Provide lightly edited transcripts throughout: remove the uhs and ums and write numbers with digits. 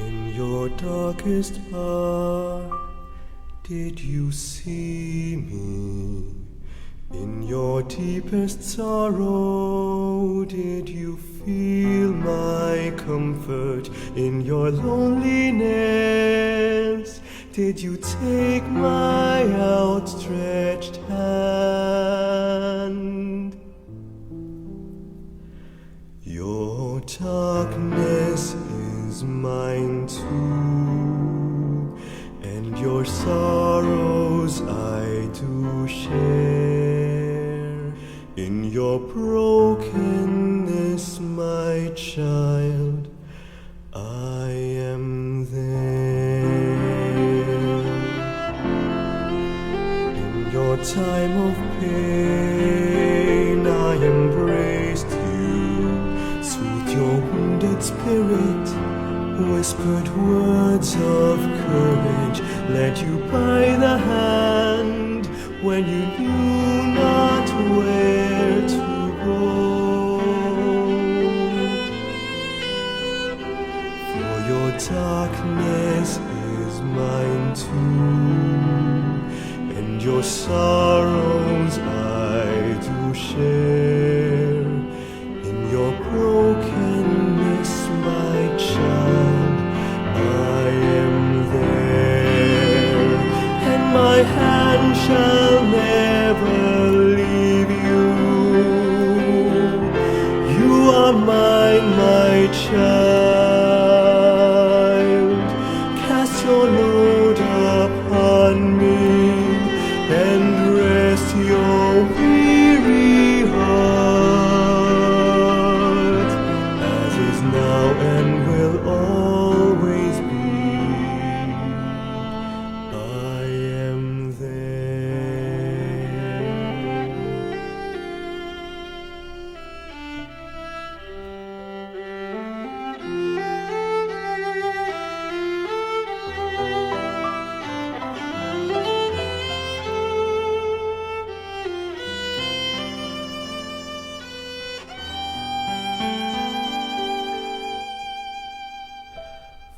In your darkest hour, did you see me? In your deepest sorrow, did you feel my comfort? In your loneliness, did you take my outstretched hand? Your darkness is mine too, and your sorrows I do share. In your brokenness, my child, I am there. In your time of pain, I embraced you, soothed your wounded spirit, whispered words of courage, led you by the hand when you knew not where to go. For your darkness is mine too, and your sorrows I do share. In your brokenness, my child, I am there, and my hand shall never leave you. You are mine, my child. Cast your load upon me and rest your weary heart, as is now and will always be. I am there.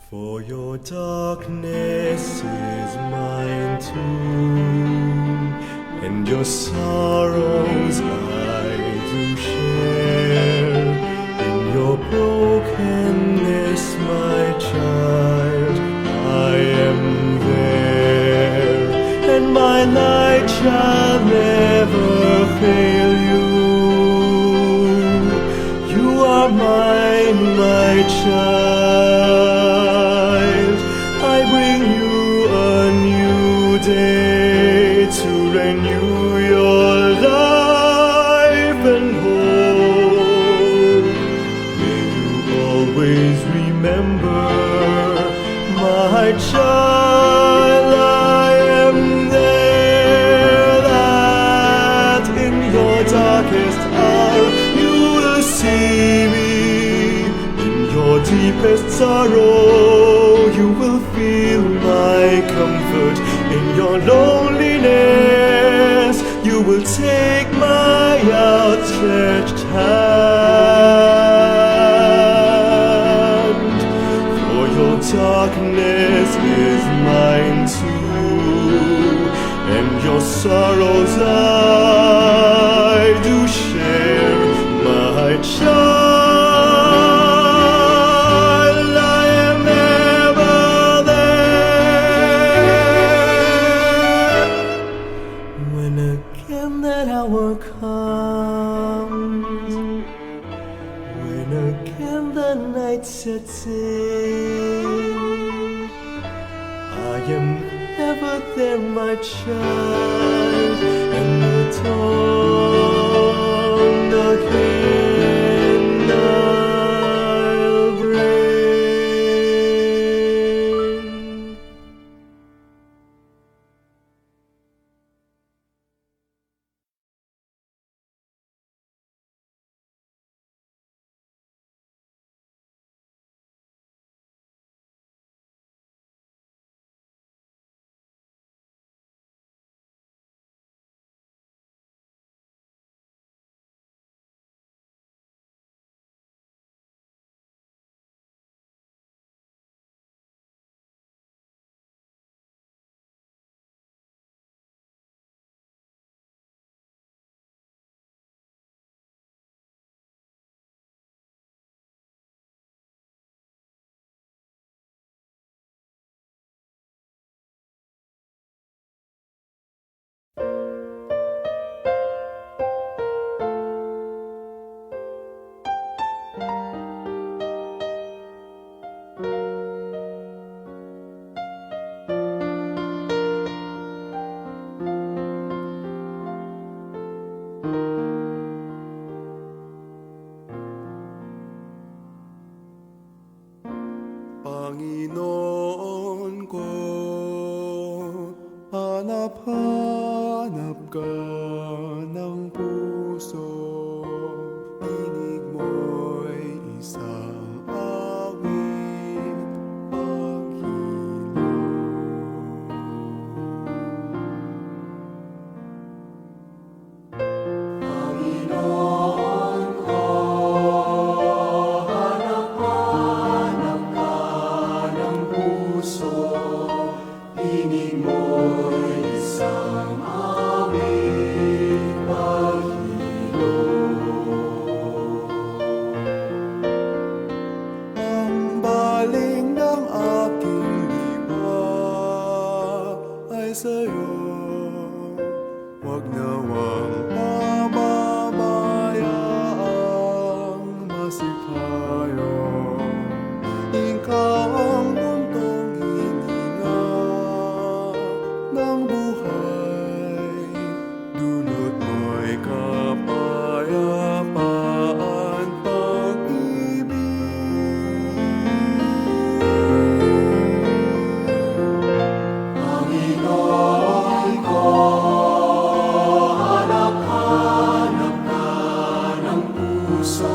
For your darkness is mine too, and your sorrows I do share. In your brokenness, my child, I am there, and my light shall never fail you. You are mine, my child. I bring you a new day to renew your life and hope. May you always remember, my child, I am there, that in your darkest hour you will see me. In your deepest sorrow, you will feel my comfort. In your loneliness, you will take my outstretched hand. For your darkness is mine too, and your sorrows I do share, my child. That hour comes, when again the night sets in, I am ever there, my child, and the dawn again I'll bring. Panginoon ko, hanap-hanap ka ng puso, tinig mo'y isang awit, paghilo. Panginoon ko, hanap-hanap ka ng puso, tinig mo'y isang awit, paghilo. Ang baling ng aking diwa ay sa'yo, huwag nawang pababayaang masikayo. Ikaw ang buntong hininga ng buhay, dulot mo'y kapayapaan, pag-ibig. Panginoon ko, hanap-hanap ka ng puso,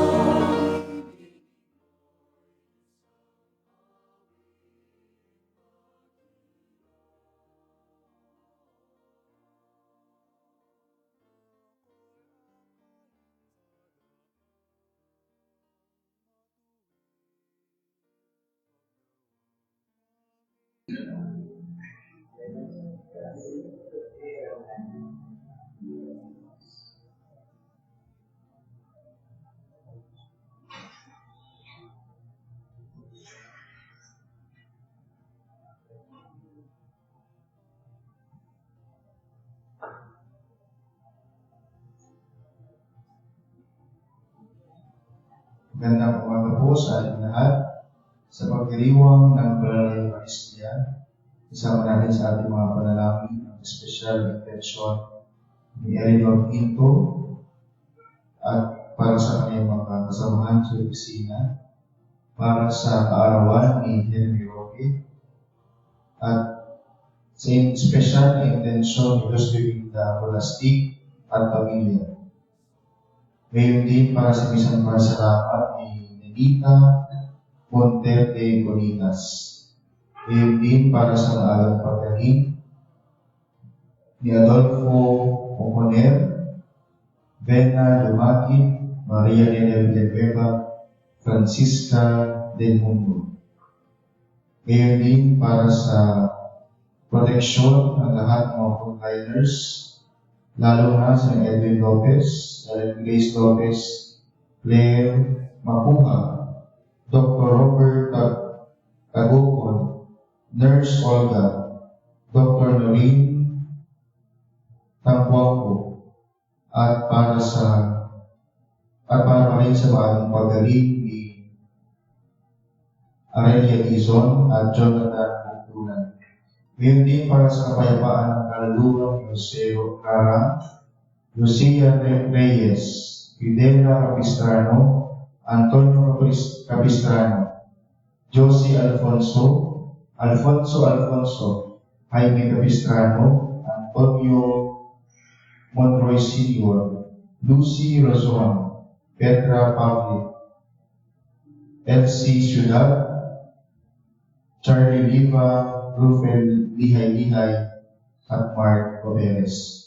Magandang umaga po sa ating lahat. Sa pagdiriwang ng Banal na Eucharistia, isama natin sa ating mga panalangin ang espesyal intensyon ni Eleanor Pinto at para sa kanyang mga kasamahan sa opisina, para sa kaarawan ni Henry Roque, at sa espesyal na intensyon ni Josephina Rolastig at pamilya. Ngayon din para sa misang pasalamat ni Nenita Monterde Bonitas. Ngayon din para sa maagang pagdating ni Adolfo Oconer, Bena Lumaki, Maria Nenel de Vega, Francisca del Mundo. Ngayon din para sa proteksyon ng lahat ng mga frontliners, lalo na sa Edwin Lopez, Grace Lopez, Claire Mapuha, Dr. Robert Tagukon, Nurse Olga, Dr. Noreen Tangwangko, at para pa rin sa bagong pagaling ni Aurelia Dizon at Jonathan Buktunan. Ngayon din para sa kapayapaan ng kaluluwa ni Jose Clara, Lucia Reyes, Fidela Capistrano, Antonio Capistrano, Josie Alfonso, Jaime Capistrano, Antonio Monroy Sr., Lucy Rosuan, Petra Pavlik, Elsie Ciudad, Charlie Liva, Rufel Lihay, at Mark Roberes.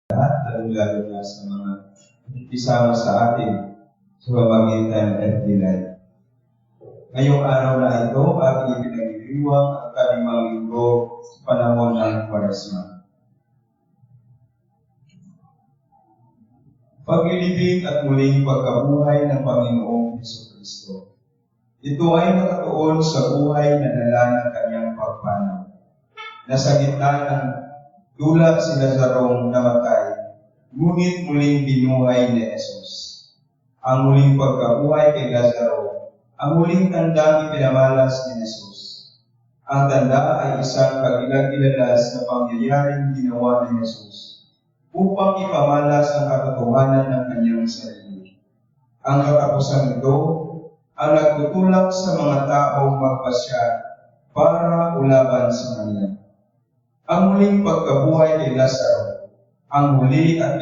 lalo na sa mga isama sa atin sa pamamagitan ng FB Live. Ngayong araw na ito, ating ipinagdiriwang ang kalimang linggo sa panahon ng Kwaresma. Paglilibing at muling pagkabuhay ng Panginoong Jesucristo. Ito ay nakatuon sa buhay na dala ng kanyang pagpanaw, na sa gitna ng tulad si Lazarong namatay, ngunit muling binuhay ni Jesus. Ang muling pagkabuhay kay Lazaro, ang muling tandang ipinamalas ni Jesus. Ang tanda ay isang kagilag-ilalas na pangyayaring ginawa ni Jesus upang ipamalas ang katotohanan ng kanyang sarili. Ang katapusan ito ang nagtutulak sa mga taong magpasya para ulaban sa kanya. Ang muling pagkabuhay kay Lazaro, ang muli at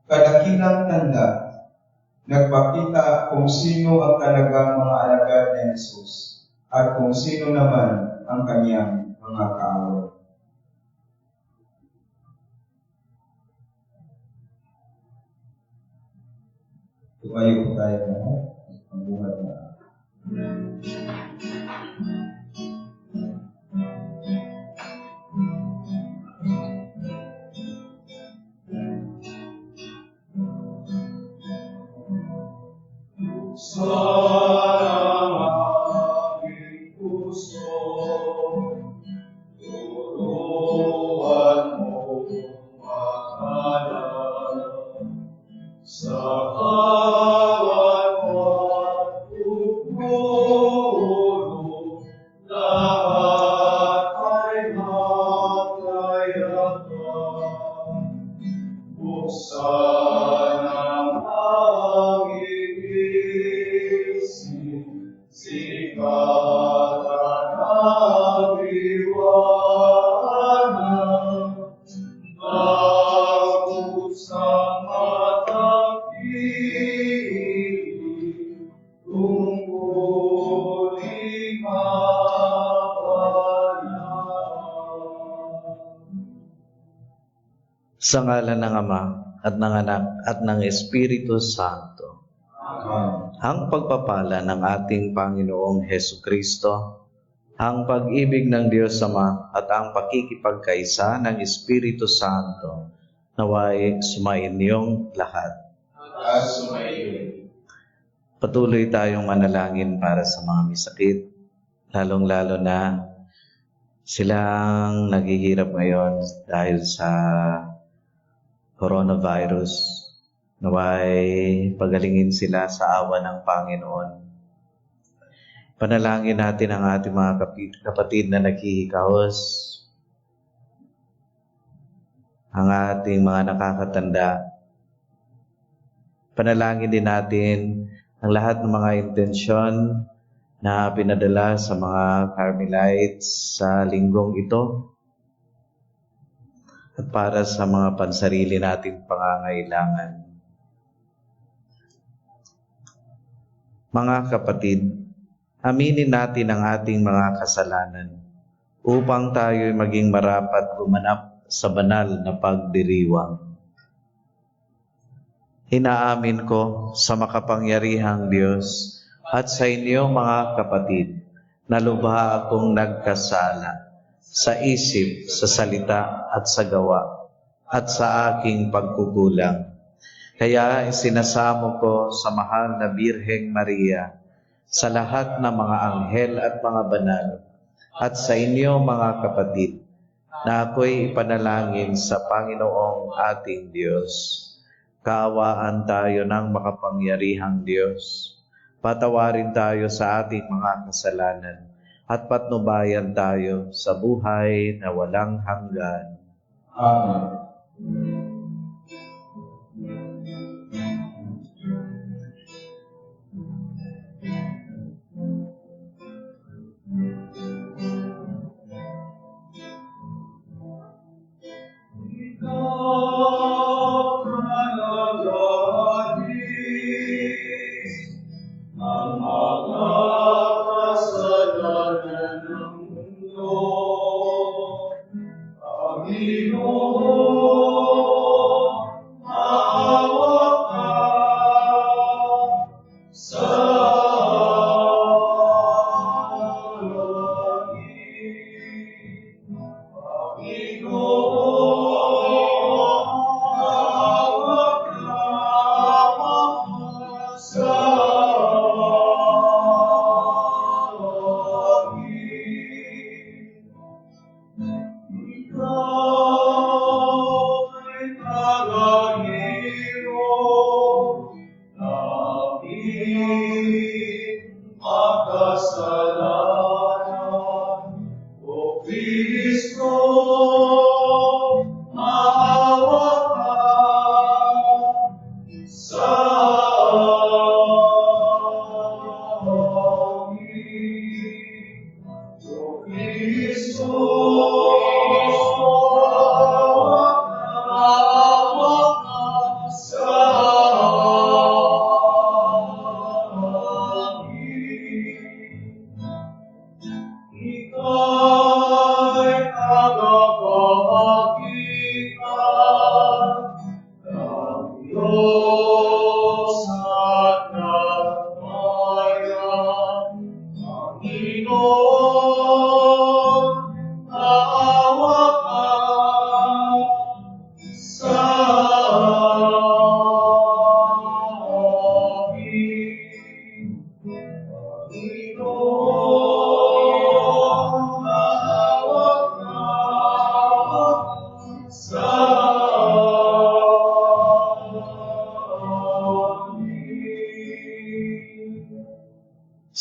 kadakilang tanda, nagpakita kung sino ang talagang mga alagad ni Jesus at kung sino naman ang kanyang mga kaaway. Tumayo po tayo na ang buhat na. Sa ngalan ng Ama at ng Anak at ng Espiritu Santo. Amen. Ang pagpapala ng ating Panginoong Hesukristo, ang pag-ibig ng Diyos Ama at ang pakikipagkaisa ng Espiritu Santo naway sumainyong lahat. At sumayin. Patuloy tayong manalangin para sa mga may sakit, lalong-lalo na silang naghihirap ngayon dahil sa coronavirus. Naway pagalingin sila sa awa ng Panginoon. Panalangin natin ang ating mga kapatid na naghihikahos, ang ating mga nakakatanda. Panalangin din natin ang lahat ng mga intensyon na pinadala sa mga Carmelites sa linggong ito at para sa mga pansarili nating pangangailangan. Mga kapatid, aminin natin ang ating mga kasalanan upang tayo'y maging marapat gumanap sa banal na pagdiriwang. Inaamin ko sa makapangyarihang Diyos at sa inyo mga kapatid na lubha akong nagkasala sa isip, sa salita at sa gawa at sa aking pagkukulang. Kaya isinasamo ko sa mahal na Birheng Maria, sa lahat ng mga anghel at mga banal, at sa inyo mga kapatid, na ako'y ipanalangin sa Panginoong ating Diyos. Kaawaan tayo ng makapangyarihang Diyos. Patawarin tayo sa ating mga kasalanan at patnubayan tayo sa buhay na walang hanggan. Amen.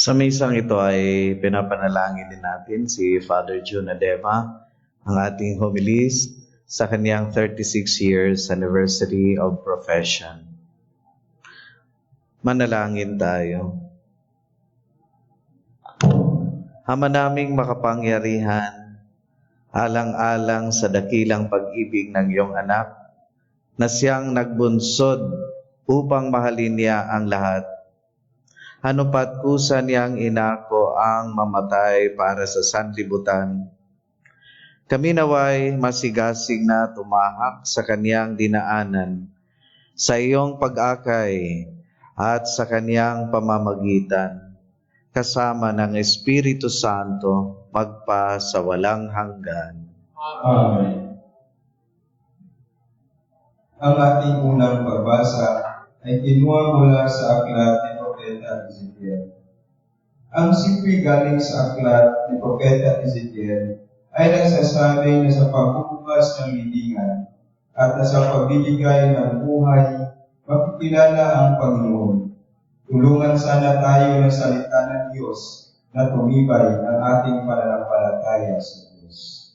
Sa misang ito ay pinapanalangin din natin si Father June Adema, ang ating homilist sa kanyang 36 years anniversary of profession. Manalangin tayo. Ama naming makapangyarihan, alang-alang sa dakilang pag-ibig ng iyong anak, na siyang nagbunsod upang mahalin niya ang lahat. Ano pat kusa niyang inako ang mamatay para sa sanlibutan. Kami naway masigasig na tumahak sa kaniyang dinaanan, sa iyong pag-akay at sa kaniyang pamamagitan, kasama ng Espiritu Santo, magpa sa walang hanggan. Amen. Ang ating unang pagbasa ay kinuha mula sa aklat ni Propeta Ezekiel. Ang sipi galing sa aklat ni Propeta Ezekiel ay nagsasabi na sa pagbubukas ng libingan at na sa pagbibigay ng buhay, makikilala ang Panginoon. Tulungan sana tayo ng salita ng Diyos na tumibay ang ating pananampalataya sa Diyos.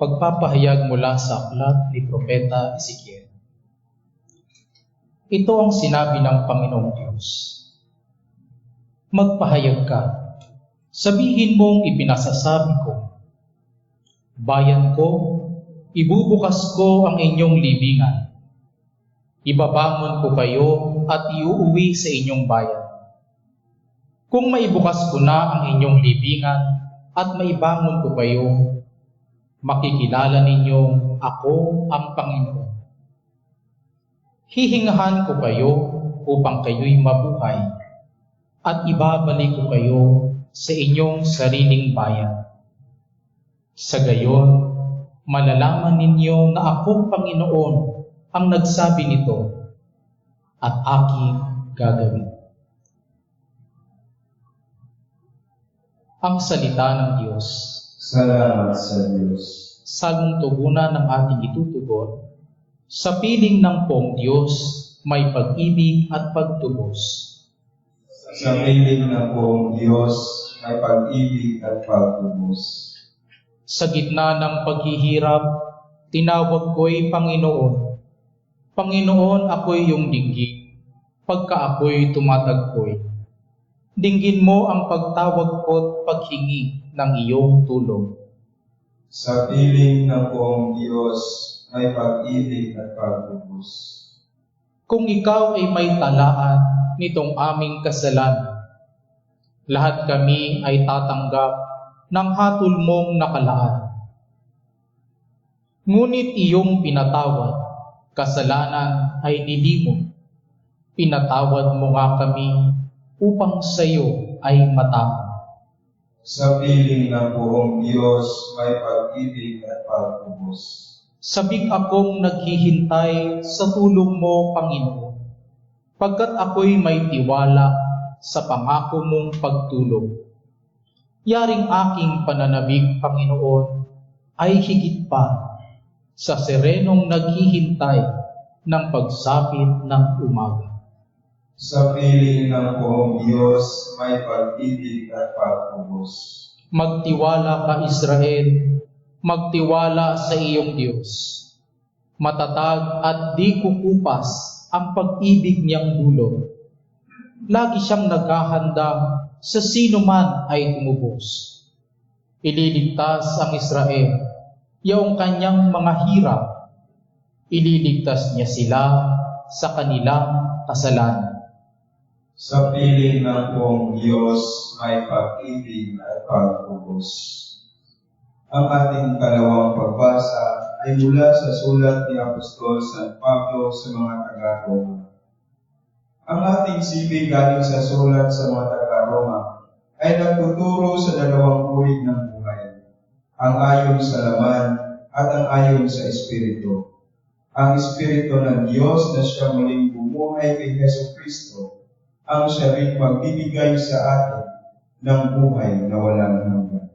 Pagpapahayag mula sa aklat ni Propeta Ezekiel. Ito ang sinabi ng Panginoong Diyos. Magpahayag ka, sabihin mong ipinasasabi ko, bayan ko, ibubukas ko ang inyong libingan. Ibabangon ko kayo at iuuwi sa inyong bayan. Kung maibukas ko na ang inyong libingan at maibangon ko kayo, makikilala ninyong ako ang Panginoon. Hihingahan ko kayo upang kayo'y mabuhay at ibabalik ko kayo sa inyong sariling bayan. Sa gayon, malalaman ninyo na akong Panginoon ang nagsabi nito at aking gagawin. Ang salita ng Diyos. Salamat sa Diyos. Sagong tugunan ng ating itutugon, sa piling ng Poong Diyos may pag-ibig at pagtubos. Sa piling ng Poong Diyos may pag-ibig at pagtubos. Sa gitna ng paghihirap, tinawag ko'y Panginoon. Panginoon, ako'y iyong dinggin, pagka ako'y tumatagpoy. Dinggin mo ang pagtawag ko't paghingi ng iyong tulong. Sa piling ng Poong Diyos may pag-ibig at pagtubos. Kung ikaw ay may talaan nitong aming kasalanan, lahat kami ay tatanggap ng hatol mong nakalaan. Ngunit iyong pinatawad, kasalanan ay nilimot. Pinatawad mo nga kami upang sa iyo ay matama. Sa piling ng buong Diyos, may pag-ibig at pagtubos. Sabik akong naghihintay sa tulong mo, Panginoon, pagkat ako'y may tiwala sa pangako mong pagtulong. Yaring aking pananabik, Panginoon, ay higit pa sa serenong naghihintay ng pagsapit ng umaga. Sa piling ng buong Diyos, may pag-ibig at pagtubos. Magtiwala ka, Israel, magtiwala sa iyong Diyos. Matatag at di kukupas ang pag-ibig niyang dulot. Lagi siyang naghahanda sa sino man ay tumubos. Ililigtas ang Israel, yaong kanyang mga hirap. Ililigtas niya sila sa kanilang kasalanan. Sa piling ng buong Diyos, may pag-ibig at pagtubos. Ang ating kalawang pagbasa ay mula sa sulat ni Apostol San Pablo sa mga taga-Roma. Ang ating sipi galing sa sulat sa mga taga-Roma ay nagtuturo sa dalawang uri ng buhay, ang ayon sa laman at ang ayon sa Espiritu. Ang Espiritu ng Diyos na siya muling bumuhay kay Jesucristo ang siya rin magbibigay sa atin ng buhay na walang hanggan.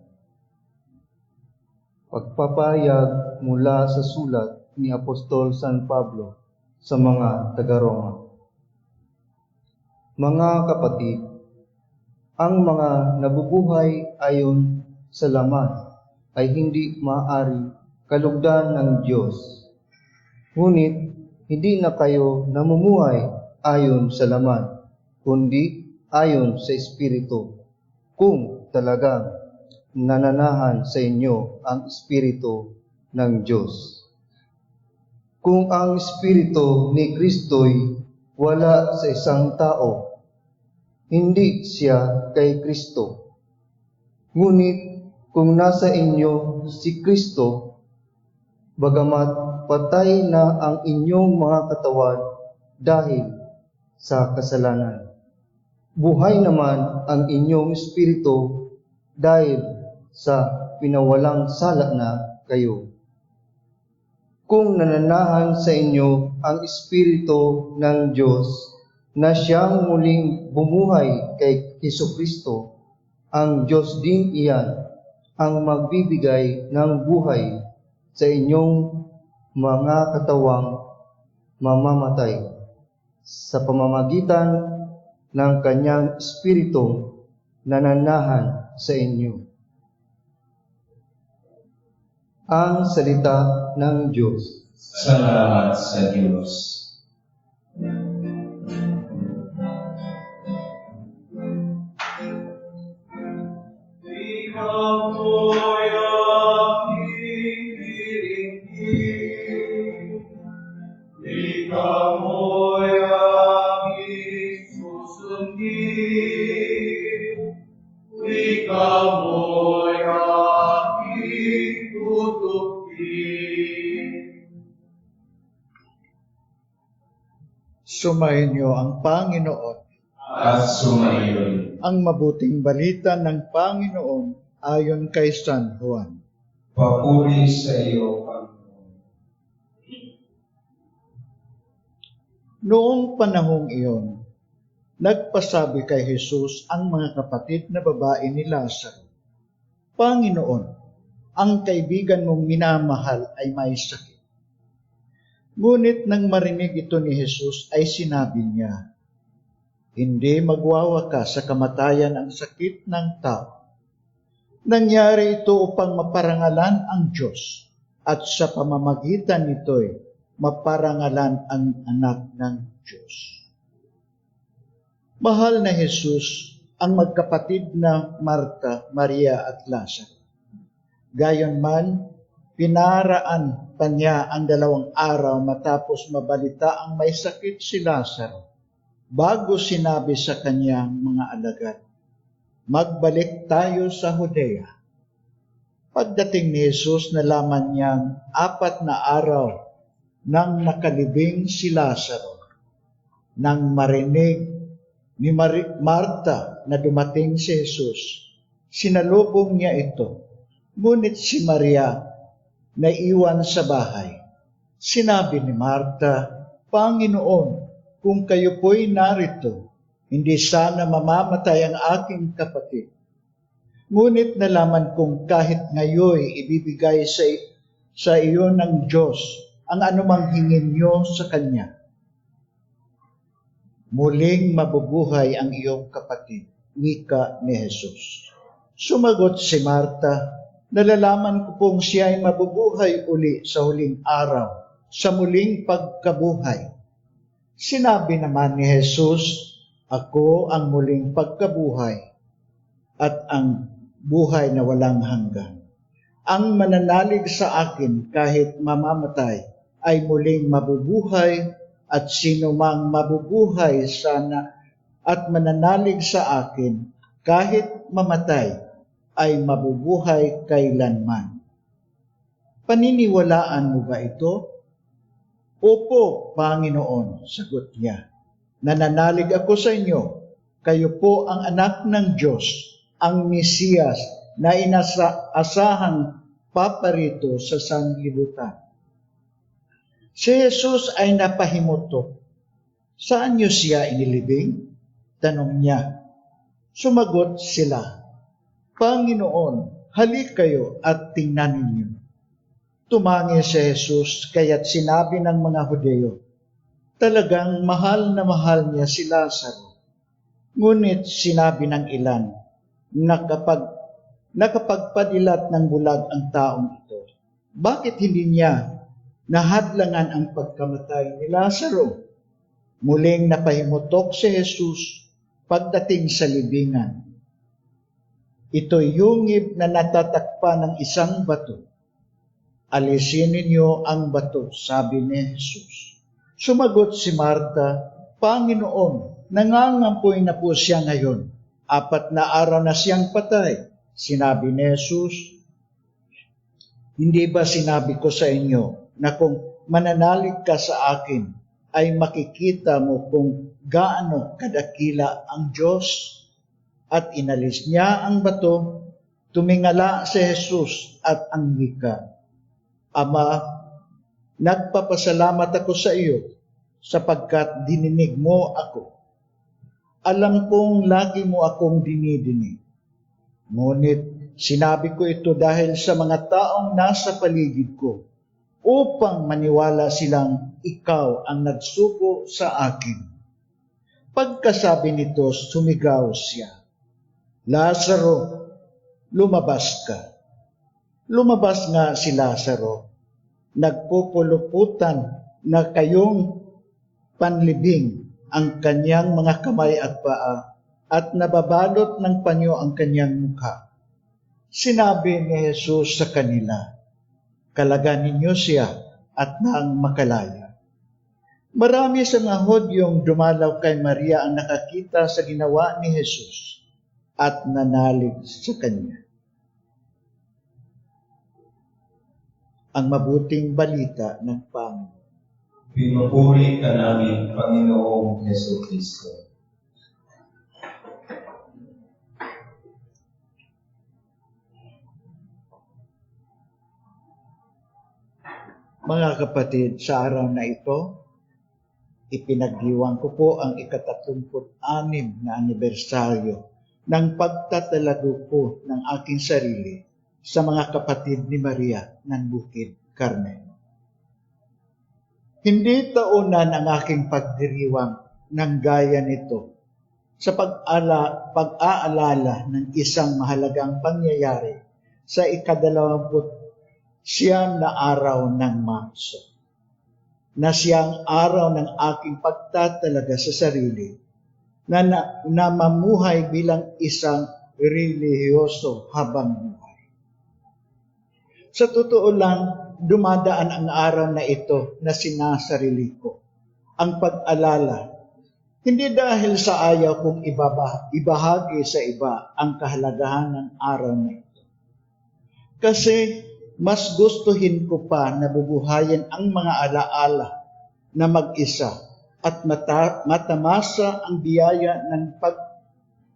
Pagpapahayag mula sa sulat ni Apostol San Pablo sa mga taga-Roma. Mga kapatid, ang mga nabubuhay ayon sa laman ay hindi maaari kalugdan ng Diyos. Ngunit hindi na kayo namumuhay ayon sa laman, kundi ayon sa Espiritu, kung talagang nananahan sa inyo ang Espiritu ng Diyos. Kung ang Espiritu ni Kristo'y wala sa isang tao, hindi siya kay Kristo. Ngunit kung nasa inyo si Kristo, bagamat patay na ang inyong mga katawan dahil sa kasalanan, buhay naman ang inyong espiritu dahil sa pinawalang sala na kayo. Kung nananahan sa inyo ang Espiritu ng Diyos na siyang muling bumuhay kay Jesucristo, ang Diyos din iyan ang magbibigay ng buhay sa inyong mga katawang mamamatay sa pamamagitan ng kanyang Espiritu na nananahan sa inyo. Ang salita ng Diyos. Salamat sa Diyos. Ikaw mo'y aking diringgin, ikaw mo'y aking susundin, ikaw mo'y aking tutukin. Sumainyo ang Panginoon. At sumayon. Ang mabuting balita ng Panginoon ayon kay San Juan. Papuri sa iyo, Panginoon. Noong panahong iyon, nagpasabi kay Jesus ang mga kapatid na babae ni Lazaro, Panginoon, ang kaibigan mong minamahal ay may sakit. Ngunit nang marinig ito ni Jesus ay sinabi niya, hindi magwawakas sa kamatayan ang sakit ng tao. Nangyari ito upang maparangalan ang Diyos at sa pamamagitan nito'y maparangalan ang anak ng Diyos. Mahal na Jesus ang magkapatid na Marta, Maria at Lazaro. Gayunman, pinaraan pa niya ang 2 araw matapos mabalita ang may sakit si Lazaro, bago sinabi sa kanyang mga alagad, magbalik tayo sa Judea. Pagdating ni Jesus, nalaman niyang 4 na araw nang nakalibing si Lazaro. Nang marinig ni Marta na dumating si Jesus, Sinalubong niya ito. Ngunit si Maria naiwan sa bahay. Sinabi ni Marta, Panginoon, kung kayo po'y narito, hindi sana mamamatay ang aking kapatid. Ngunit nalaman kong kahit ngayoy ibibigay sa iyo ng Diyos ang anumang hingin niyo sa Kanya. Muling mabubuhay ang iyong kapatid, wika ni Jesus. Sumagot si Marta, nalalaman ko pong siya ay mabubuhay uli sa huling araw, sa muling pagkabuhay. Sinabi naman ni Jesus, ako ang muling pagkabuhay at ang buhay na walang hanggan. Ang mananalig sa akin kahit mamamatay ay muling mabubuhay, at sino mang mabubuhay sana at mananalig sa akin kahit mamatay ay mabubuhay kailanman. Paniniwalaan mo ba ito? Opo, Panginoon, sagot niya. Nananalig ako sa inyo, kayo po ang anak ng Diyos, ang Mesiyas na inaasahang paparito sa sanglibutan. Si Jesus ay napahimutok. Saan niyo siya inilibing? Tanong niya. Sumagot sila, Panginoon, halik kayo at tingnan ninyo. Tumangi si Jesus, kaya't sinabi ng mga Hudyo, talagang mahal na mahal niya si Lazaro. Ngunit sinabi ng ilan, nakapagpadilat ng bulag ang taong ito. Bakit hindi niya nahadlangan ang pagkamatay ni Lazaro? Muling napahimutok si Jesus pagdating sa libingan. Ito'y yungib na natatakpan ng isang bato. Alisin ninyo ang bato, sabi ni Jesus. Sumagot si Marta, Panginoon, nangangampoy na po siya ngayon. 4 na araw na siyang patay. Sinabi ni Jesus, hindi ba sinabi ko sa inyo na kung mananalig ka sa akin, ay makikita mo kung gaano kadakila ang Diyos? At inalis niya ang bato, tumingala si Jesus at ang wika, Ama, nagpapasalamat ako sa iyo sapagkat dininig mo ako. Alam kong lagi mo akong dinidinig. Ngunit sinabi ko ito dahil sa mga taong nasa paligid ko, upang maniwala silang ikaw ang nagsugo sa akin. Pagkasabi nito, sumigaw siya, Lazaro, lumabas ka. Lumabas nga si Lazaro, nagpupuluputan na kayong panlibing ang kanyang mga kamay at paa at nababalot ng panyo ang kanyang mukha. Sinabi ni Jesus sa kanila, kalagan ninyo siya at nang makalaya. Marami sa mga Hudyong dumalaw kay Maria ang nakakita sa ginawa ni Jesus at nanalig sa kanya. Ang mabuting balita ng Panginoon. Pinupuri ka namin, Panginoong Hesus Kristo. Mga kapatid, sa araw na ito, ipinagdiwang ko po ang 36 na anibersaryo ng pagtatalago ko ng aking sarili sa mga kapatid ni Maria ng Bukid Carmen. Hindi taunan ang aking pagdiriwang ng gaya nito sa pag-aalala ng isang mahalagang pangyayari sa 29 na araw ng Marso, na siyang araw ng aking pagtatalaga sa sarili na mamuhay bilang isang relihiyoso habang buhay. Sa totoo lang, dumadaan ang araw na ito na sinasarili ko ang pag-alala, hindi dahil sa ayaw kong ibahagi sa iba ang kahalagahan ng araw na ito. Kasi mas gustuhin ko pa na bubuhayin ang mga alaala na mag-isa at matamasa ang biyaya ng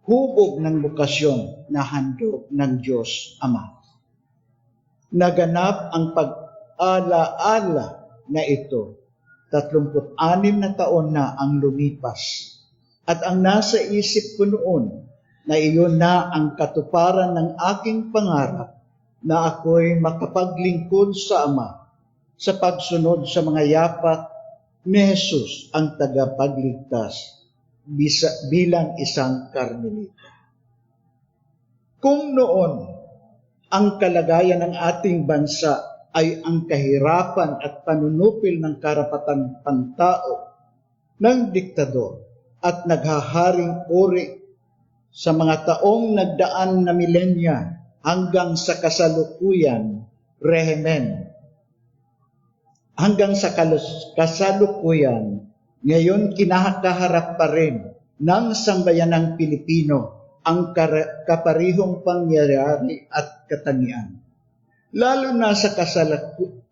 hubog ng bukasyon na handog ng Diyos Ama. Naganap ang pag-ala-ala na ito. 36 na taon na ang lumipas. At ang nasa isip ko noon na iyon na ang katuparan ng aking pangarap na ako'y makapaglingkod sa Ama sa pagsunod sa mga yapak ni Jesus ang tagapagligtas bilang isang Karmelita. Kung noon ang kalagayan ng ating bansa ay ang kahirapan at panunupil ng karapatan pantao ng diktador at naghaharing uri sa mga taong nagdaan na milenya hanggang sa kasalukuyan rehimen. Hanggang sa kasalukuyan, ngayon kinakaharap pa rin ng sambayanang Pilipino ang kaparihong pangyayari at katangian. Lalo na sa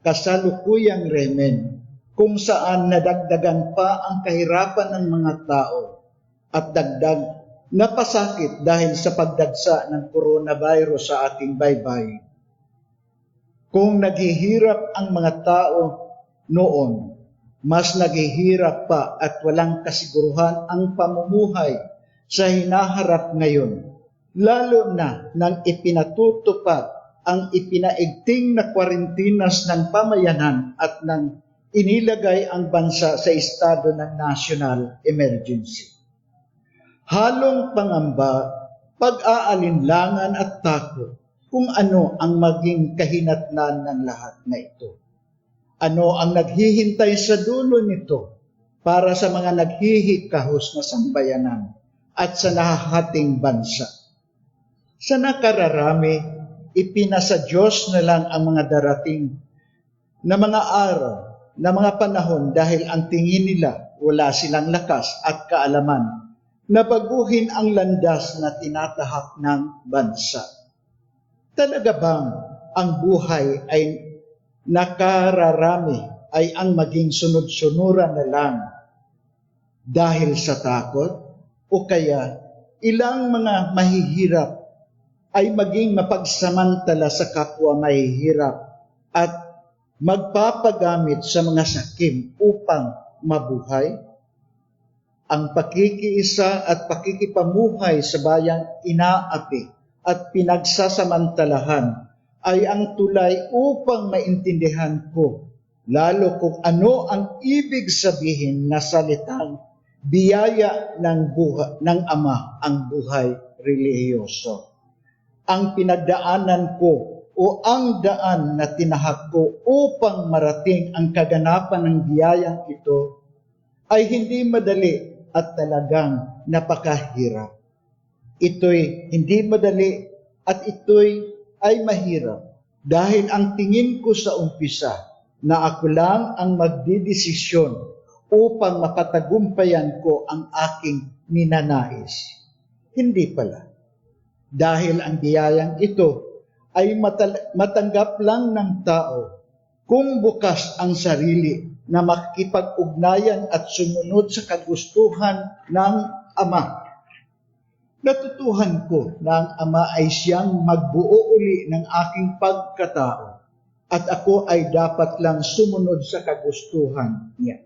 kasalukuyang rehimen, kung saan nadagdagan pa ang kahirapan ng mga tao at dagdag na pasakit dahil sa pagdagsa ng coronavirus sa ating baybay. Kung naghihirap ang mga tao noon, mas naghihirap pa at walang kasiguruhan ang pamumuhay sa hinaharap ngayon, lalo na nang ipinatutupad ang ipinaigting na kwarentenas ng pamayanan at nang inilagay ang bansa sa estado ng national emergency. Halong pangamba, pag-aalinlangan at takot kung ano ang maging kahinatnan ng lahat na ito. Ano ang naghihintay sa dulo nito para sa mga naghihikahos na sambayanan at sa nahahating bansa. Sa nakararami, ipinasa Diyos na lang ang mga darating na mga araw, na mga panahon dahil ang tingin nila wala silang lakas at kaalaman na baguhin ang landas na tinatahak ng bansa. Talaga bang ang buhay ay nakararami ay ang maging sunod-sunuran na lang dahil sa takot? O kaya ilang mga mahihirap ay maging mapagsamantala sa kapwa mahihirap at magpapagamit sa mga sakim upang mabuhay? Ang pakikiisa at pakikipamuhay sa bayang inaapi at pinagsasamantalahan ay ang tulay upang maintindihan ko lalo kung ano ang ibig sabihin na salitang biyaya ng Ama ang buhay relihiyoso. Ang pinagdaanan ko o ang daan na tinahak ko upang marating ang kaganapan ng biyayang ito ay hindi madali at talagang napakahirap. Ito'y hindi madali at ito'y ay mahirap dahil ang tingin ko sa umpisa na ako lang ang magdidesisyon upang mapatagumpayan ko ang aking ninanais. Hindi pala. Dahil ang biyayang ito ay matanggap lang ng tao kung bukas ang sarili na makikipag-ugnayan at sumunod sa kagustuhan ng Ama. Natutuhan ko na ang Ama ay siyang magbuo uli ng aking pagkatao at ako ay dapat lang sumunod sa kagustuhan niya.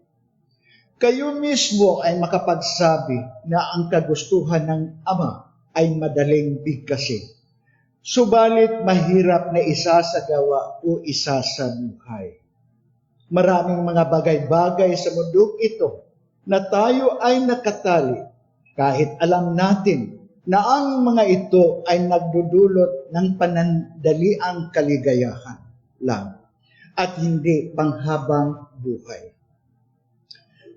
Kayo mismo ay makapagsabi na ang kagustuhan ng Ama ay madaling bigkasin. Subalit mahirap na isasagawa o isasabuhay. Maraming mga bagay-bagay sa mundong ito na tayo ay nakatali kahit alam natin na ang mga ito ay nagdudulot ng panandaliang kaligayahan lang at hindi panghabang buhay.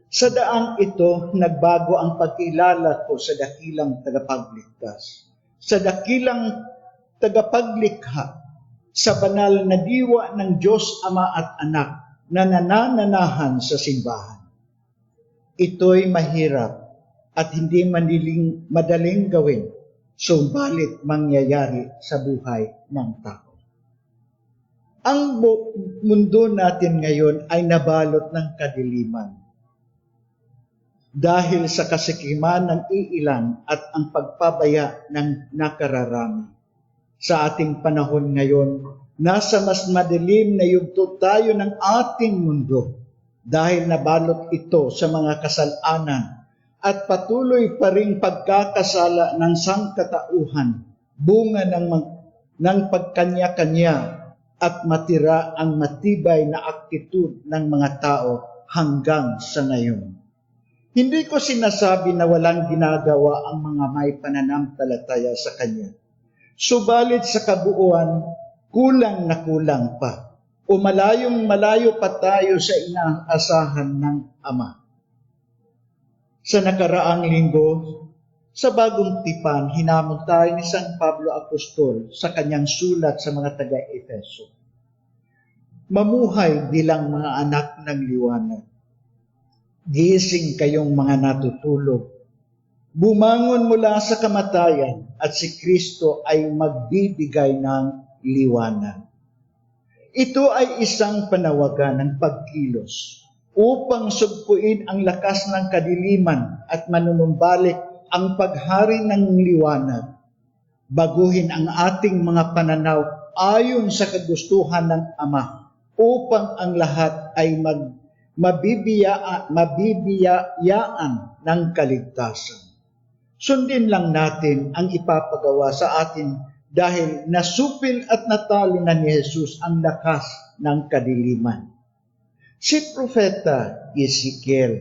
Sa daang ito, nagbago ang pagkilala ko sa dakilang tagapagligtas, sa dakilang tagapaglikha, sa banal na diwa ng Diyos Ama at Anak na nanananahan sa simbahan. Ito'y mahirap at hindi madaling gawin, subalit mangyayari sa buhay ng tao. Ang mundo natin ngayon ay nabalot ng kadiliman. dahil sa kasikiman ng iilan at ang pagpabaya ng nakararami. Sa ating panahon ngayon, nasa mas madilim na yugto tayo ng ating mundo dahil nabalot ito sa mga kasalanan at patuloy pa ring pagkakasala ng sangkatauhan, bunga ng pagkanya-kanya at matira ang matibay na aktitude ng mga tao hanggang sa ngayon. Hindi ko sinasabi na walang ginagawa ang mga may pananampalataya sa Kanya. Subalit sa kabuuan, kulang na kulang pa o malayong malayo pa tayo sa inaasahan ng Ama. Sa nakaraang linggo, sa Bagong Tipan, hinamon tayo ni San Pablo Apostol sa kanyang sulat sa mga taga-Efeso. Mamuhay bilang mga anak ng liwanag. Gising kayong mga natutulog. Bumangon mula sa kamatayan at si Kristo ay magbibigay ng liwanag. Ito ay isang panawagan ng pagkilos upang sugpuin ang lakas ng kadiliman at manunumbalik ang paghari ng liwanag. Baguhin ang ating mga pananaw ayon sa kagustuhan ng Ama upang ang lahat ay mabibiyayaan ng kaligtasan. Sundin lang natin ang ipapagawa sa atin dahil nasupil at natalo na ni Jesus ang lakas ng kadiliman. Si Propeta Ezekiel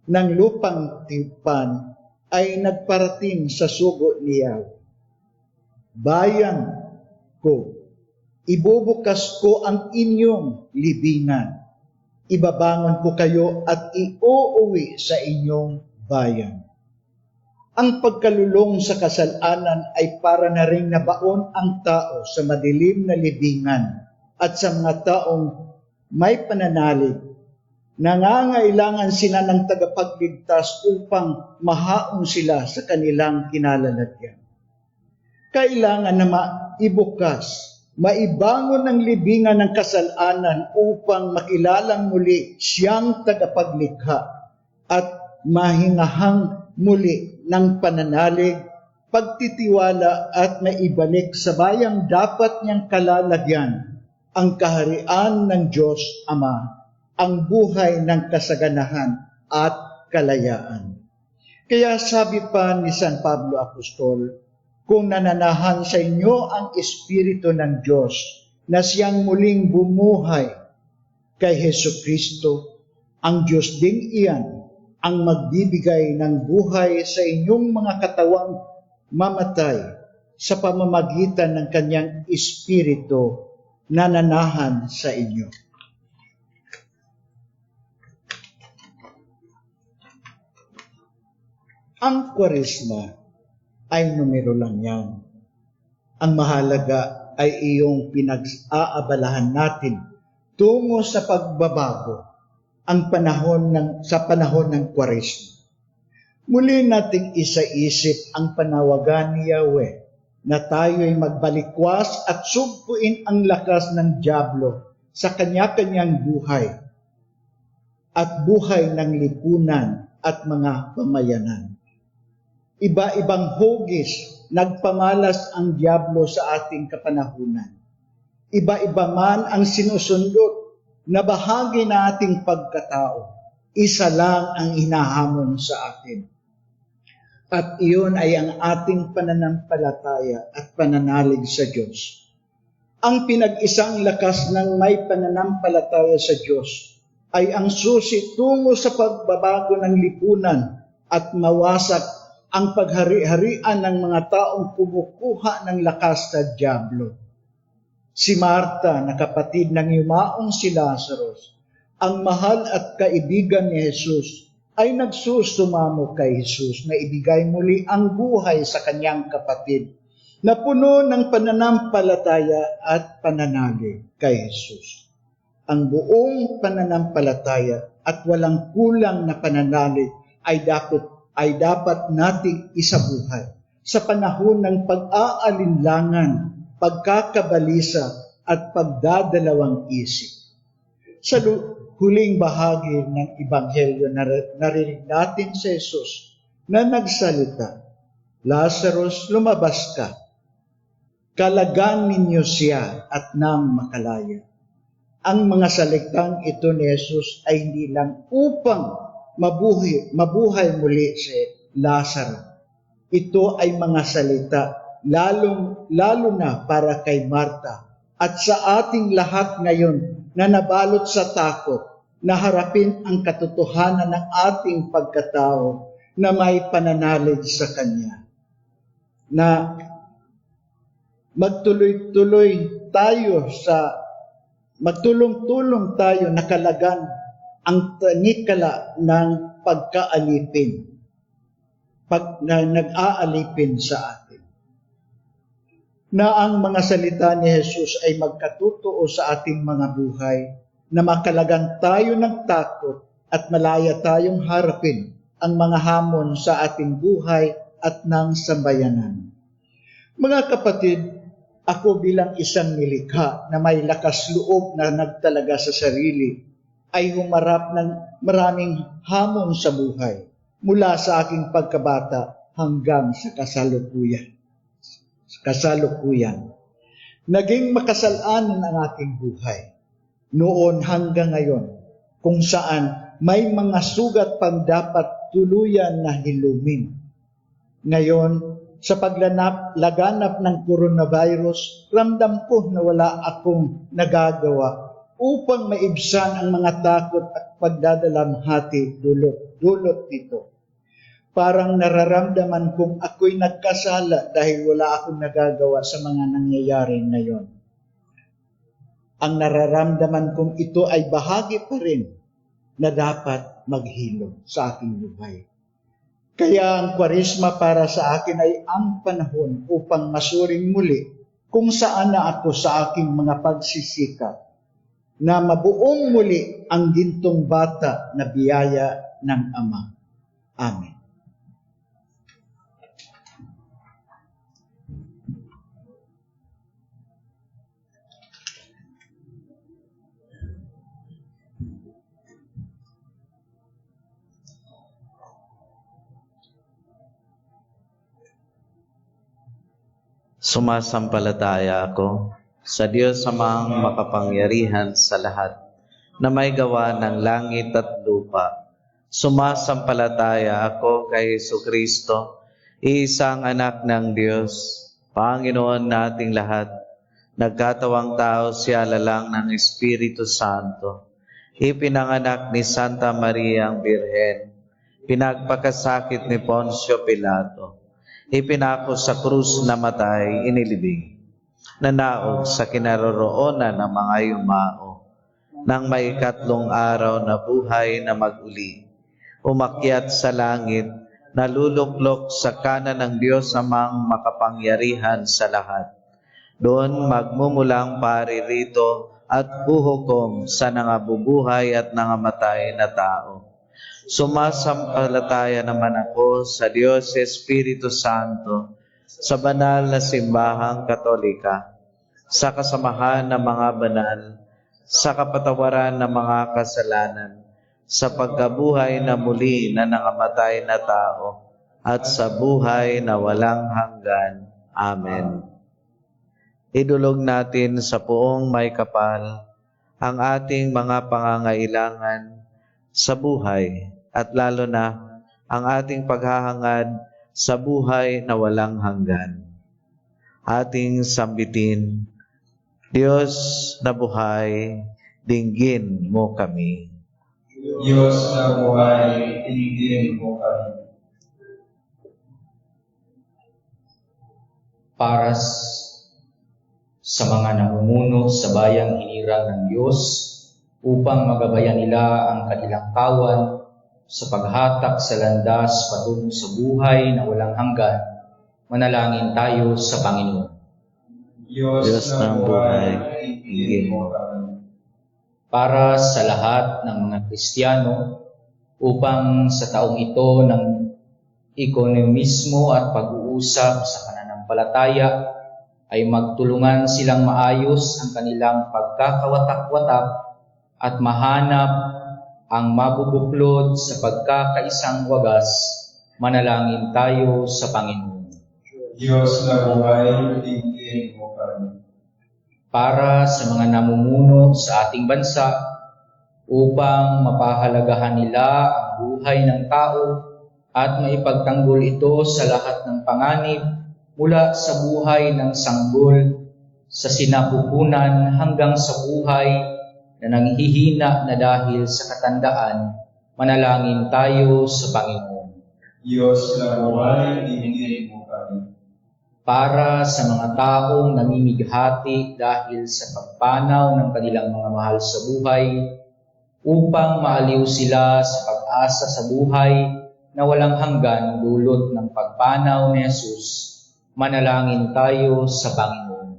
ng lupang tipan ay nagparating sa sugo ni Yahweh. Bayan ko, ibubukas ko ang inyong libingan. Ibabangon ko kayo at iuuwi sa inyong bayan. Ang pagkalulong sa kasalanan ay para na ring nabaon ang tao sa madilim na libingan at sa mga taong may pananalig. Nangangailangan sila ng tagapagligtas upang mahaon sila sa kanilang kinalalagyan. Kailangan na maibukas, maibangon ng libingan ng kasalanan upang makilalang muli siyang tagapaglikha at mahingahang muli ng pananalig, pagtitiwala at maibalik sa bayang dapat niyang kalalagyan ang kaharian ng Diyos Ama, ang buhay ng kasaganahan at kalayaan. Kaya sabi pa ni San Pablo Apostol, kung nananahan sa inyo ang Espiritu ng Diyos na siyang muling bumuhay kay Hesukristo, ang Diyos ding iyan ang magbibigay ng buhay sa inyong mga katawang mamatay sa pamamagitan ng kanyang Espiritu na nanahan sa inyo. Ang Kwaresma ay numero lang yan. Ang mahalaga ay iyong pinag-aabalahan natin tungo sa pagbabago sa panahon ng Kwaresma. Muli nating isa-isip ang panawagan ni Yahweh na tayo'y magbalikwas at sugpuin ang lakas ng dyablo sa kanya-kanyang buhay at buhay ng lipunan at mga pamayanan. Iba-ibang hugis nagpamalas ang dyablo sa ating kapanahunan. Iba-iba man ang sinusundot na bahagi na ating pagkatao. Isa lang ang hinahamon sa atin. At iyon ay ang ating pananampalataya at pananalig sa Diyos. Ang pinag-isang lakas ng may pananampalataya sa Diyos ay ang susi tungo sa pagbabago ng lipunan at mawasak ang paghari-harian ng mga taong kumukuha ng lakas sa dyablo. Si Marta, na kapatid ng yumaong si Lazarus, ang mahal at kaibigan ni Jesus, ay nagsusumamo kay Jesus na ibigay muli ang buhay sa kanyang kapatid na puno ng pananampalataya at pananalig kay Jesus. Ang buong pananampalataya at walang kulang na pananalig ay dapat nating isabuhay sa panahon ng pag-aalinlangan, pagkakabalisa at pagdadalawang isip. huling bahagi ng Ebanghelyo, narinig natin si Jesus na nagsalita, "Lazarus, lumabas ka. Kalagan ninyo siya at nang makalaya." Ang mga salitang ito ni Jesus ay hindi lang upang mabuhay muli si Lazarus. Ito ay mga salita lalo na para kay Marta at sa ating lahat ngayon na nabalot sa takot na harapin ang katotohanan ng ating pagkatao na may pananalig sa Kanya. Na magtulong-tulong tayo na kalagan ang tanikala ng pagkaalipin, na nag-aalipin sa atin. Na ang mga salita ni Jesus ay magkatotoo sa ating mga buhay, na makalagan tayo ng takot at malaya tayong harapin ang mga hamon sa ating buhay at ng sambayanan. Mga kapatid, ako bilang isang nilikha na may lakas loob na nagtalaga sa sarili, ay humarap ng maraming hamon sa buhay, mula sa aking pagkabata hanggang sa kasalukuyan. Naging makasalanan ang aking buhay, noon hanggang ngayon, kung saan may mga sugat pang dapat tuluyan na hilumin. Ngayon, sa paglaganap ng coronavirus, ramdam ko na wala akong nagagawa upang maibsan ang mga takot at pagdadalamhati dulot nito. Parang nararamdaman kong ako'y nagkasala dahil wala akong nagagawa sa mga nangyayari ngayon. Ang nararamdaman kong ito ay bahagi pa rin na dapat maghilom sa aking buhay. Kaya ang Kwaresma para sa akin ay ang panahon upang masuring muli kung saan na ako sa aking mga pagsisikap na mabuong muli ang gintong bata na biyaya ng Ama. Amen. Sumasampalataya ako sa Diyos Amang makapangyarihan sa lahat, na may gawa ng langit at lupa. Sumasampalataya ako kay Jesucristo, iisang anak ng Diyos, Panginoon nating lahat. Nagkatawang tao siya lalang ng Espiritu Santo. Ipinanganak ni Santa Maria ang Birhen. Pinagpakasakit ni Poncio Pilato. Ipinako sa krus na matay, inilibing. Nanaog sa kinaroroonan ng mga yumao. Nang may ikatlong araw na buhay na mag-uli. Umakyat sa langit, naluluklok sa kanan ng Diyos Amang makapangyarihan sa lahat. Doon magmumulang paririto at huhukom sa nangabubuhay at nangamatay na tao. Sumasampalataya naman ako sa Diyos Espiritu Santo, sa banal na simbahang Katolika, sa kasamahan ng mga banal, sa kapatawaran ng mga kasalanan, sa pagkabuhay na muli na nangamatay na tao, at sa buhay na walang hanggan. Amen. Idulog natin sa Poong May Kapal ang ating mga pangangailangan sa buhay, at lalo na ang ating paghahangad sa buhay na walang hanggan. Ating sambitin, Diyos na buhay, dinggin mo kami. Diyos na buhay, dinggin mo kami. Para sa mga namumuno sa bayang hinirang ng Diyos, upang magabayan nila ang kanilang kawan sa paghatak sa landas patungo sa buhay na walang hanggan, manalangin tayo sa Panginoon. Diyos ng buhay, dinggin mo kami. Para sa lahat ng mga Kristiyano, upang sa taong ito ng ekonomismo at pag-uusap sa pananampalataya, ay magtulungan silang maayos ang kanilang pagkakawatak-watak at mahanap ang mabubuklod sa pagkakaisang wagas, manalangin tayo sa Panginoon. Diyos na buhay, tingin mo kami. Para sa mga namumuno sa ating bansa, upang mapahalagahan nila ang buhay ng tao at maipagtanggol ito sa lahat ng panganib mula sa buhay ng sanggol, sa sinapupunan hanggang sa buhay na nanghihina na dahil sa katandaan, manalangin tayo sa Panginoon. Diyos na buhay, tingin mo kami. Para sa mga taong namimighati dahil sa pagpanaw ng kanilang mga mahal sa buhay, upang maaliw sila sa pag-asa sa buhay na walang hanggan dulot ng pagpanaw ni Jesus, manalangin tayo sa Panginoon.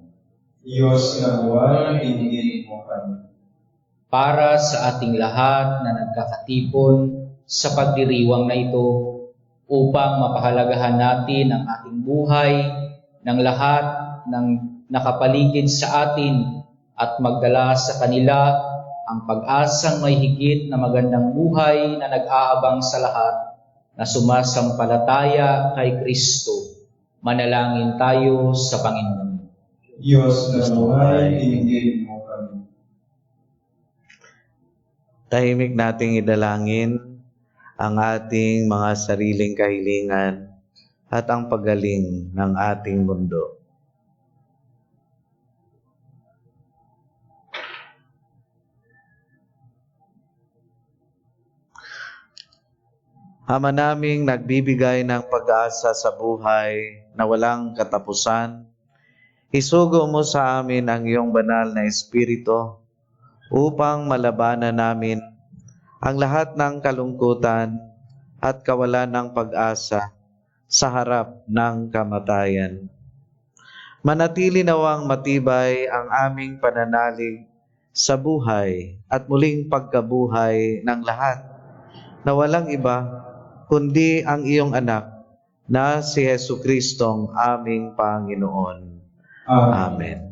Diyos na buhay, tingin mo kami. Para sa ating lahat na nagkakatipon sa pagdiriwang na ito, upang mapahalagahan natin ang ating buhay ng lahat ng nakapaligid sa atin at magdala sa kanila ang pag-asang may higit na magandang buhay na nag-aabang sa lahat na sumasampalataya kay Kristo. Manalangin tayo sa Panginoon. Diyos na buhay, tingin mo kami. Tahimik nating idalangin ang ating mga sariling kahilingan at ang paggaling ng ating mundo. Ama naming nagbibigay ng pag-asa sa buhay na walang katapusan, isugo mo sa amin ang iyong banal na Espiritu upang malabanan namin ang lahat ng kalungkutan at kawalan ng pag-asa sa harap ng kamatayan. Manatili nawang matibay ang aming pananalig sa buhay at muling pagkabuhay ng lahat na walang iba kundi ang iyong anak na si Jesucristong aming Panginoon. Amen.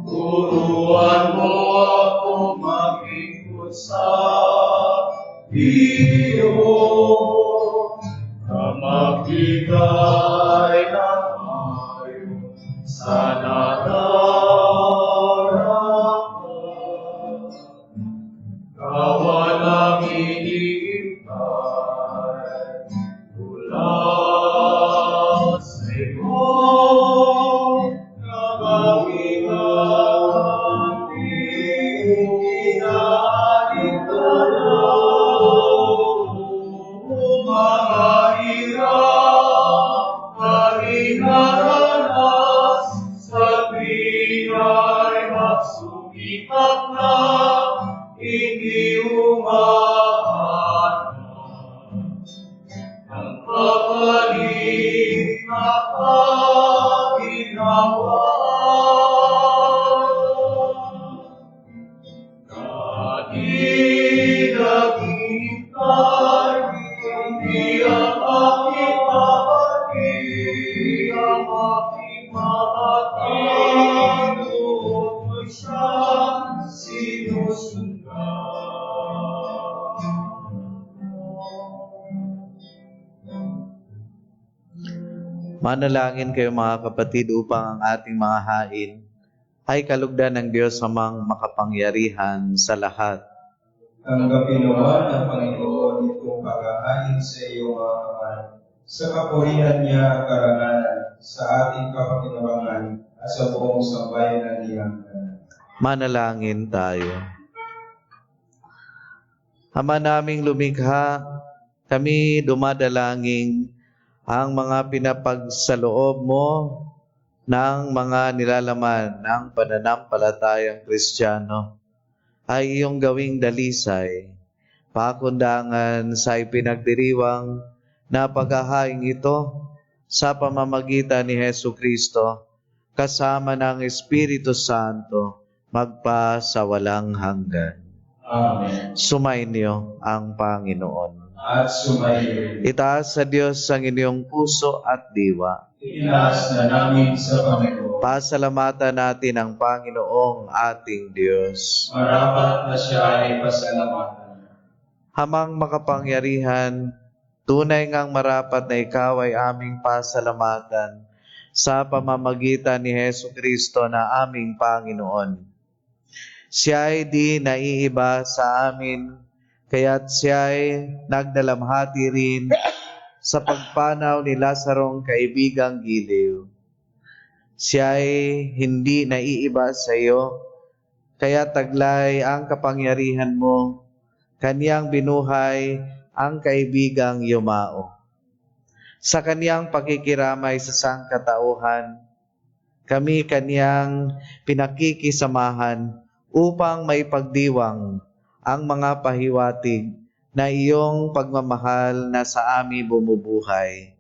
Turuan mo ako mag-ikot sa iyo na magbigay ng ayon sa nararapat. Kawalang iniintay mula sa iyo na gawin ang mga hirap na inaranas sa pinay magsumikap na hindi umahanap ng pagaling na paginawa. Hindi ang aking kapatid, ang aking kapatid, doon siya sinusundan. Manalangin kayo mga kapatid upang ang ating mga hain ay kalugdan ng Diyos amang makapangyarihan sa lahat. Tanggapin naman ng Panginoon itong pag-ahalin sa iyo mga kamay, sa kapurihan niya karangalan, sa ating kapakinabangan at sa buong sambayanan niyang kanan. Manalangin tayo. Ama naming lumikha, kami dumadalangin ang mga pinapagsaloob mo ng mga nilalaman ng pananampalatayang Kristiyano ay iyong gawing dalisay pakundangan sa ipinagdiriwang na paghahaing ito sa pamamagitan ni Hesu Kristo, kasama ng Espiritu Santo, magpa sa walang hanggan. Amen. Sumainyo ang Panginoon. At sumayo. Itaas sa Diyos ang inyong puso at diwa. Itaas na namin sa Panginoon. Pasalamatan natin ang Panginoong ating Diyos. Marapat na siya ay pasalamatan. Hamang makapangyarihan, tunay ngang marapat na ikaw ay aming pasalamatan sa pamamagitan ni Hesu Kristo na aming Panginoon. Siya ay di naiiba sa amin, kaya't siya ay nagdalamhati rin sa pagpanaw ni Lazarong kaibigang giliw. Siya ay hindi naiiba sa iyo, kaya taglay ang kapangyarihan mo, kaniyang binuhay ang kaibigang yumao. Sa kaniyang pakikiramay sa sangkatauhan, kami kaniyang pinakikisamahan upang may pagdiwang ang mga pahiwatig na iyong pagmamahal na sa amin bumubuhay.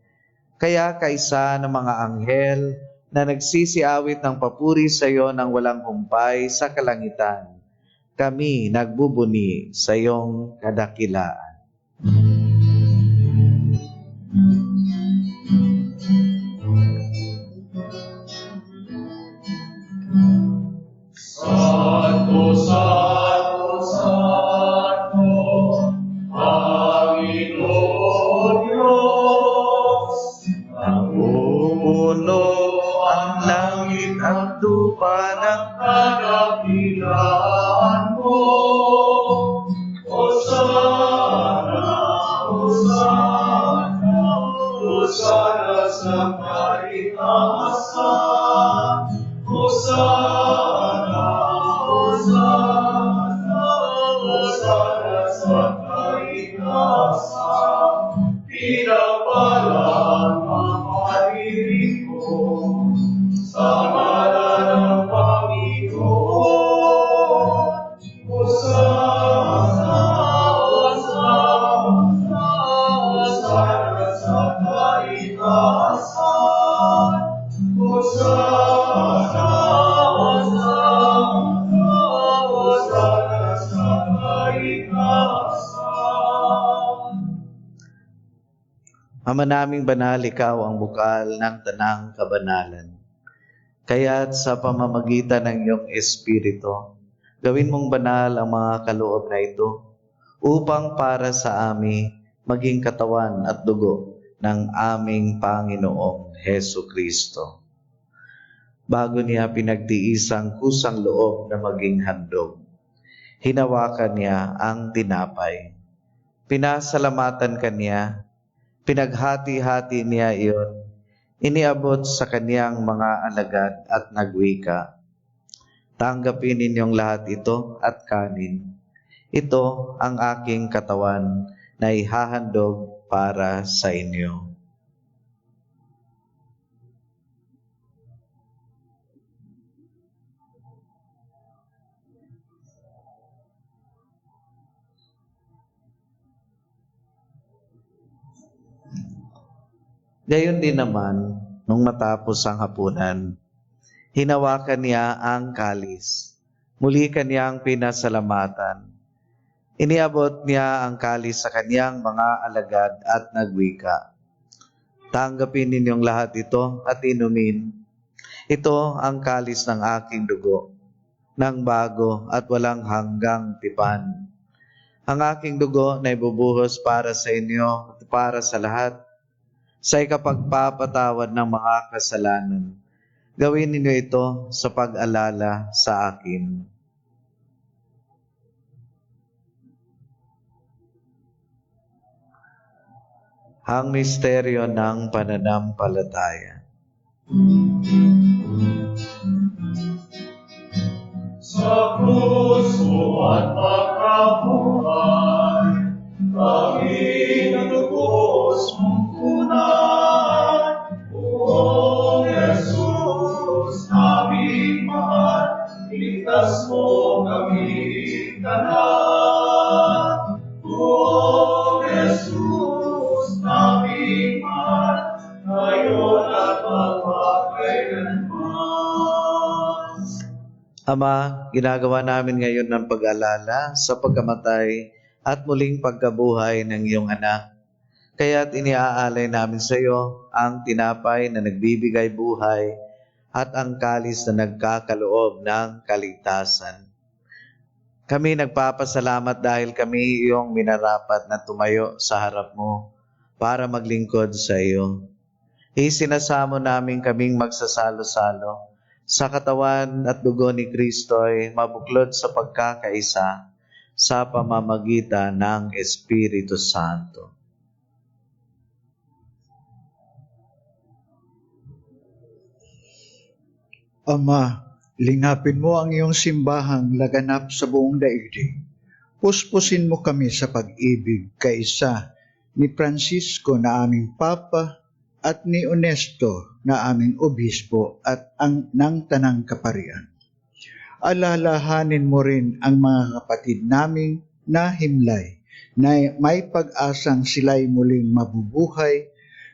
Kaya kaisa ng mga anghel na nagsisiawit ng papuri sa iyo ng walang humpay sa kalangitan, kami nagbubuni sa iyong kadakilaan. Santo, Santo, Santo, Panginoon Diyos, Napupuno ang langit at lupa ng kadakilaan mo. Hosana, Hosana, Hosana sa kaitaasan. Hosana, Hosana, Hosana sa kaitaasan. Pinapalang ang paririko sa ngalan ng Panginoon. Hosana, Hosana, Hosana sa kaitaasan. Hosana, Hosana, Hosana sa kaitaasan. Ama naming banal, ikaw ang bukal ng tanang kabanalan. Kaya't sa pamamagitan ng iyong Espiritu, gawin mong banal ang mga kaloob na ito upang para sa amin maging katawan at dugo ng aming Panginoong Hesu Kristo. Bago niya pinagtiis ang kusang loob na maging handog, hinawakan niya ang tinapay. Pinasalamatan kaniya, pinaghati-hati niya iyon, iniabot sa kaniyang mga alagad at nagwika, "Tanggapin ninyong lahat ito at kanin. Ito ang aking katawan na ihahandog para sa inyo." Gayon din naman, nung matapos ang hapunan, hinawakan niya ang kalis. Muli kaniyang pinasalamatan. Iniabot niya ang kalis sa kaniyang mga alagad at nagwika, "Tanggapin ninyong lahat ito at inumin. Ito ang kalis ng aking dugo, ng bago at walang hanggang tipan. Ang aking dugo na ibubuhos para sa inyo at para sa lahat, sa ikapagpapatawad ng mga kasalanan. Gawin ninyo ito sa pag-alala sa akin." Ang misteryo ng pananampalataya. Sa krus mo at pagkabuhay, kami natubos mong tunay. O Jesus, aming mahal, iligtas mo kami kanan. Ama, ginagawa namin ngayon ng pag-alala sa pagkamatay at muling pagkabuhay ng iyong anak. Kaya't iniaalay namin sa iyo ang tinapay na nagbibigay buhay at ang kalis na nagkakaloob ng kaligtasan. Kami nagpapasalamat dahil kami iyong minarapat na tumayo sa harap mo para maglingkod sa iyo. Isinasamo namin kaming magsasalo-salo sa katawan at dugo ni Kristo ay mabuklod sa pagkakaisa sa pamamagitan ng Espiritu Santo. Ama, lingapin mo ang iyong simbahang laganap sa buong daigdig. Puspusin mo kami sa pag-ibig kaisa ni Francisco na aming Papa at ni Onesto na aming Obispo at ng Tanang Kaparian. Alalahanin mo rin ang mga kapatid naming na himlay na may pag-asang sila'y muling mabubuhay,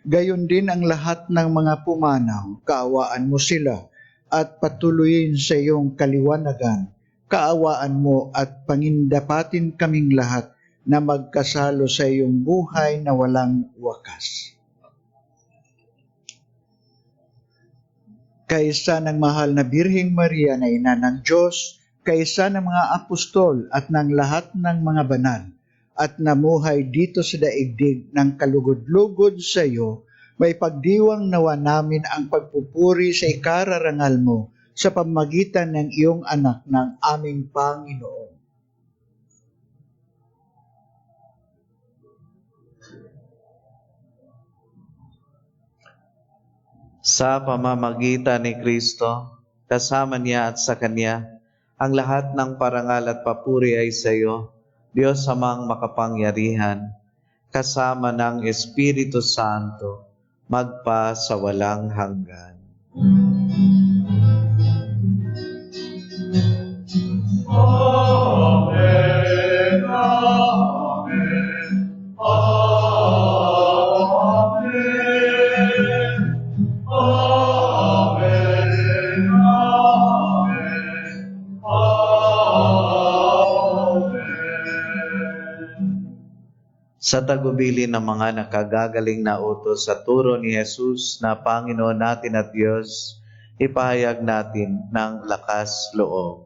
gayon din ang lahat ng mga pumanaw, kaawaan mo sila at patuloyin sa iyong kaliwanagan. Kaawaan mo at pangindapatin kaming lahat na magkasalo sa iyong buhay na walang wakas. Kaisa ng mahal na Birheng Maria na ina ng Diyos, kaisa ng mga apostol at ng lahat ng mga banal, at namuhay dito sa daigdig ng kalugod-lugod sa iyo, may pagdiwang nawa namin ang pagpupuri sa ikararangal mo sa pamagitan ng iyong anak ng aming Panginoon. Sa pamamagitan ni Kristo, kasama niya at sa Kanya, ang lahat ng parangal at papuri ay sa iyo, Diyos Amang makapangyarihan, kasama ng Espiritu Santo, magpa sa walang hanggan. Amen. Amen. Amen. Amen. Amen. Sa tagubilin ng mga nakagagaling na utos sa turo ni Jesus na Panginoon natin at Diyos, ipahayag natin ng lakas loob.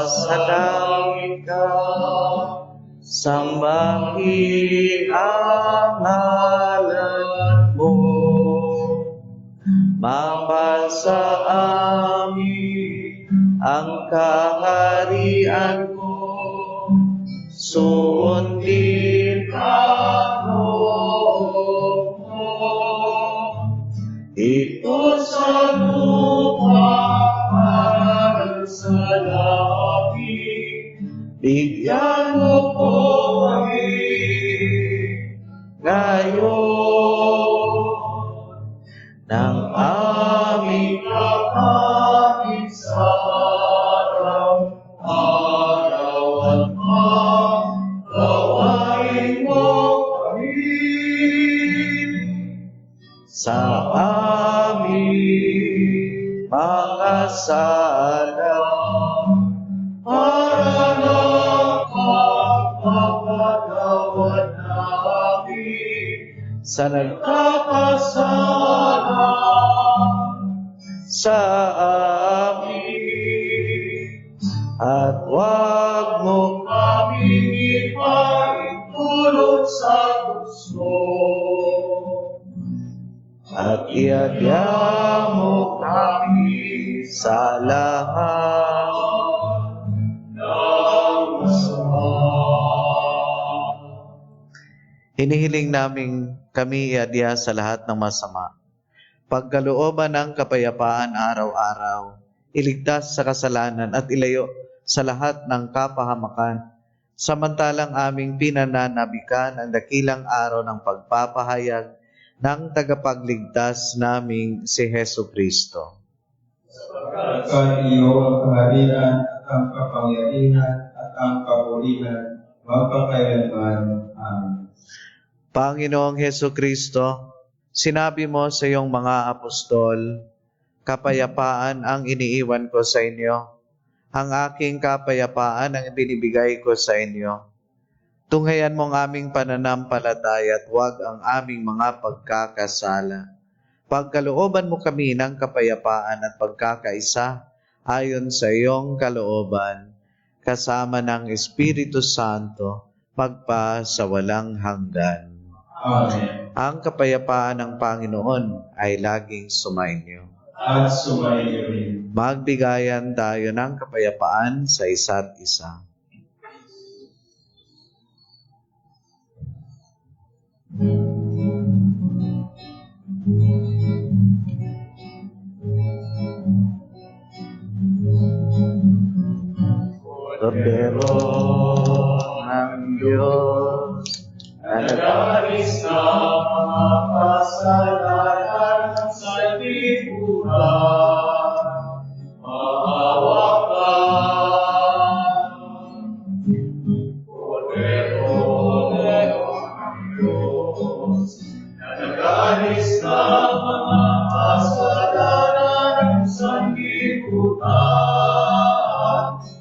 Sumasalangit ka, sambahin ang ngalan mo. Mapasa amin ang kaharian mo, sundin ang loob mo. Ito sa lupa para sa langit, bigyan mo po kami ngayon ng aming kakanin sa araw-araw at pagkawain mo kami sa aming mga sala para ng pagpapatawad namin sa nagkakasala sa amin, at huwag mo kaming ipaintulot sa gusto, at iadya mo kami sa lahat ng masama. Hinihiling namin kami iadya sa lahat ng masama, pagkalooban ng kapayapaan araw-araw, iligtas sa kasalanan at ilayo sa lahat ng kapahamakan, samantalang aming pinananabikan ang dakilang araw ng pagpapahayag ng tagapagligtas naming si Hesu Kristo. Sapagkat iyo ang kaharian at ang kapangyarihan at ang kapurihan magpakailanman. Amen. Panginoong Hesu Kristo, sinabi mo sa iyong mga apostol, kapayapaan ang iniiwan ko sa inyo. Ang aking kapayapaan ang binibigay ko sa inyo. Tunghayan mo ang aming pananampalataya at huwag ang aming mga pagkakasala. Pagkalooban mo kami ng kapayapaan at pagkakaisa ayon sa iyong kalooban, kasama ng Espiritu Santo, magpa sa walang hanggan. Amen. Ang kapayapaan ng Panginoon ay laging sumainyo. At sumainyo rin. Magbigayan tayo ng kapayapaan sa isa't isa. Kordero ng Diyos, na nagalis na mga kasalanan sa lipunan, maawa ka. Kordero ng Diyos, na nagalis na mga kasalanan sa lipunan,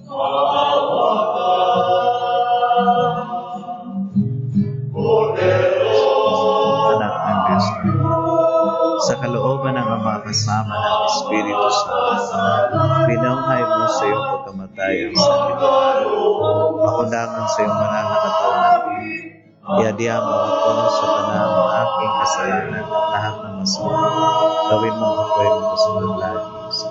maawa ka. Anak ng Diyos, sa kalooban ng Ama kasama ng Espiritu Santo, pinauhay mo sa iyong pagkamatay ang sanlibutan. Pakundangan sa iyong banal na katawan at iadya mo ako sa tanang aking kasalanan at lahat ng masama. Gawin mo ako ay magkasunod lagi sa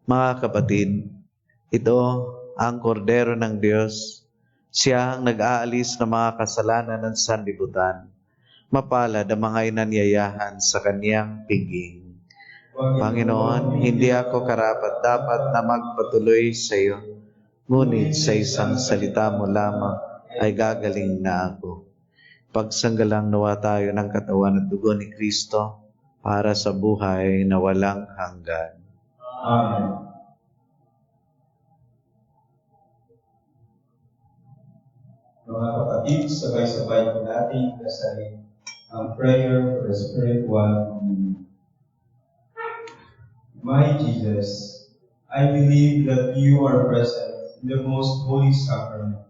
mga kapatid. Ito ang kordero ng Diyos. Siya ang nag-aalis ng mga kasalanan ng sanlibutan. Mapalad ang mga inanyayahan sa kaniyang piging. Panginoon, hindi ako karapat-dapat na magpatuloy sa iyo, ngunit sa isang salita mo lamang ay gagaling na ako. Pagsanggalang nawa tayo ng katawan at dugo ni Kristo para sa buhay na walang hanggan. Amen. Mga kapatid, sabay-sabay po natin kasarin ang prayer for the spiritual communion. My Jesus, I believe that you are present in the most holy sacrament.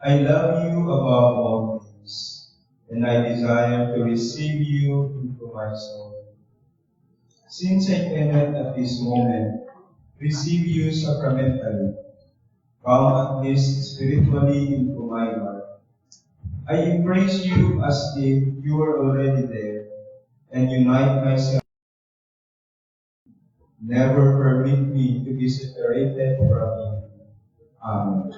I love you above all things, and I desire to receive you into my soul. Since I cannot at this moment receive you sacramentally, come at least spiritually into my heart. I embrace you as if you were already there, and unite myself. Never permit me to be separated from you. Amen.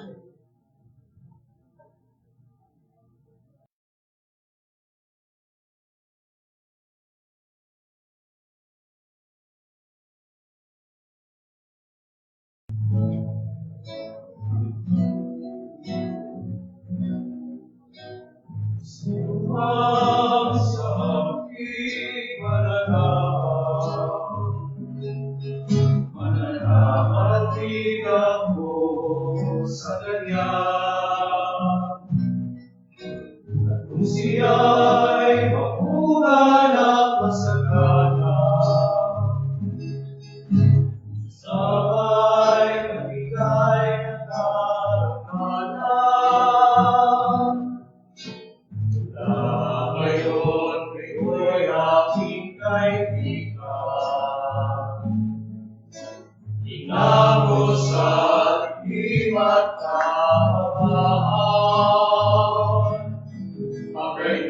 Great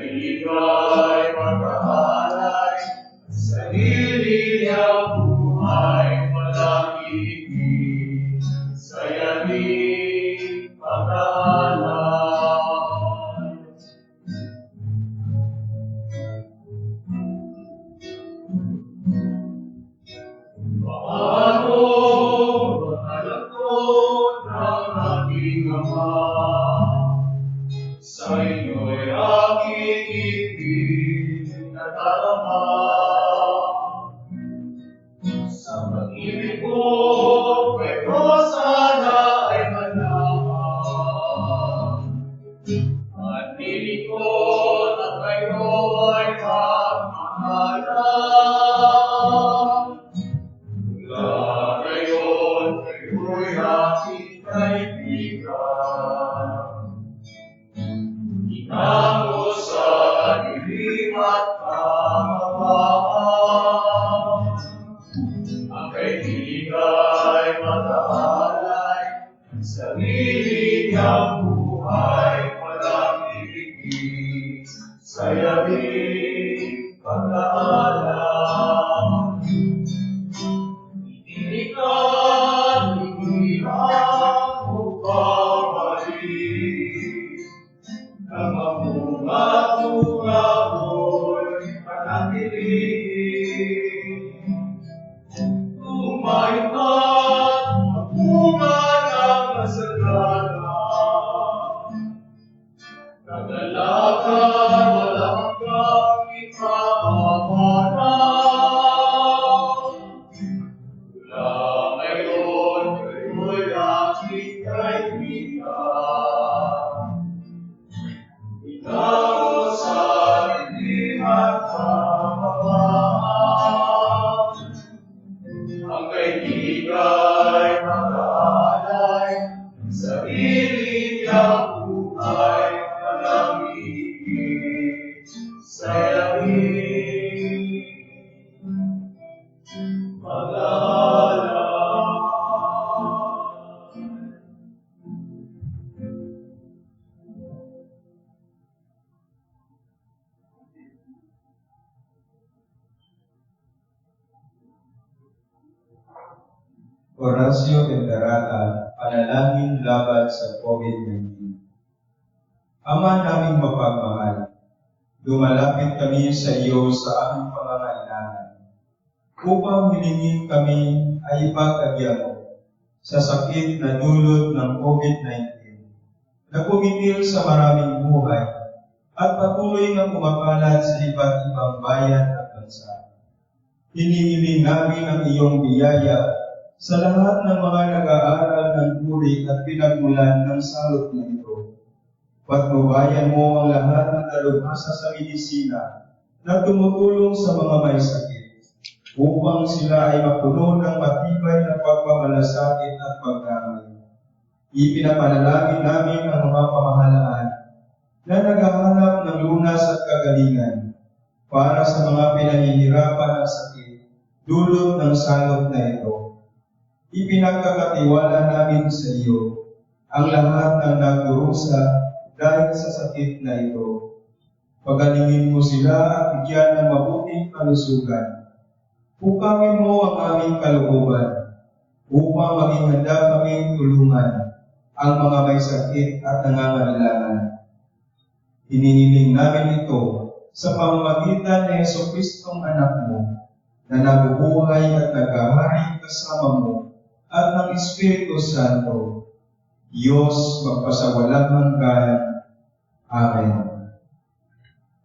sa inyo'y aking ipinadarama. Sa pag-ibig ko, kayo sana ay manahan. At lilingkod at kayo ay magmahalan. Mula ngayon, kayo'y aking kaibigan. Itango sa dilim at kahabaan. Ang kaibigan ay mag-aalay, sarili niyang buhay, walang ibigin, sa yabing pag-aalam. Itinikan, itinirang upang mali, ang mamunga-munga mo'y panatili. Tumayo-tat, magbunga ng masagana. Naglalakad, walang hanggang ipamahalan. Mula ngayon, kayo'y aking kaibigan. Itango sa dilim at kahabaan. Ang kaibigan ay mag-aalay, sarili niyang buhay, walang ibig, sa yabing pag-aalay. Orasyo Endarata, panalangin laban sa COVID-19. Ama naming mapagmahal, lumalapit kami sa iyo sa aming pangangailangan, upang hilingin kami ay ipagkagya mo sa sakit na dulot ng COVID-19, na pumitil sa maraming buhay at patuloy na kumakalat sa iba't ibang bayan at bansa. Hinihiling namin ang iyong biyaya sa lahat ng mga nag-aaral ng puri at pinagmulan ng salot na ito. Patnubayan mo ang lahat ng dalubhasa sa medisina na tumutulong sa mga may sakit, upang sila ay mapuno ng matibay na pagmamalasakit at pagdamay. Ipinapanalangin namin ang mga pamahalaan na naghahanap ng lunas at kagalingan para sa mga pinahihirapan ng sakit dulot ng salot na ito. Ipinagkakatiwala namin sa iyo ang lahat ng nagdurusa dahil sa sakit na ito. Pagalingin mo sila at bigyan ng mabuting kalusugan. Pukawin mo ang aming kalooban upang maging handa kaming tulungan ang mga may sakit at nangangailangan. Hinihiling namin ito sa pamamagitan ni Jesucristong anak mo, na nabubuhay at naghahari kasama mo at ng Espiritu Santo, Diyos magpasawalang hanggan. Amen.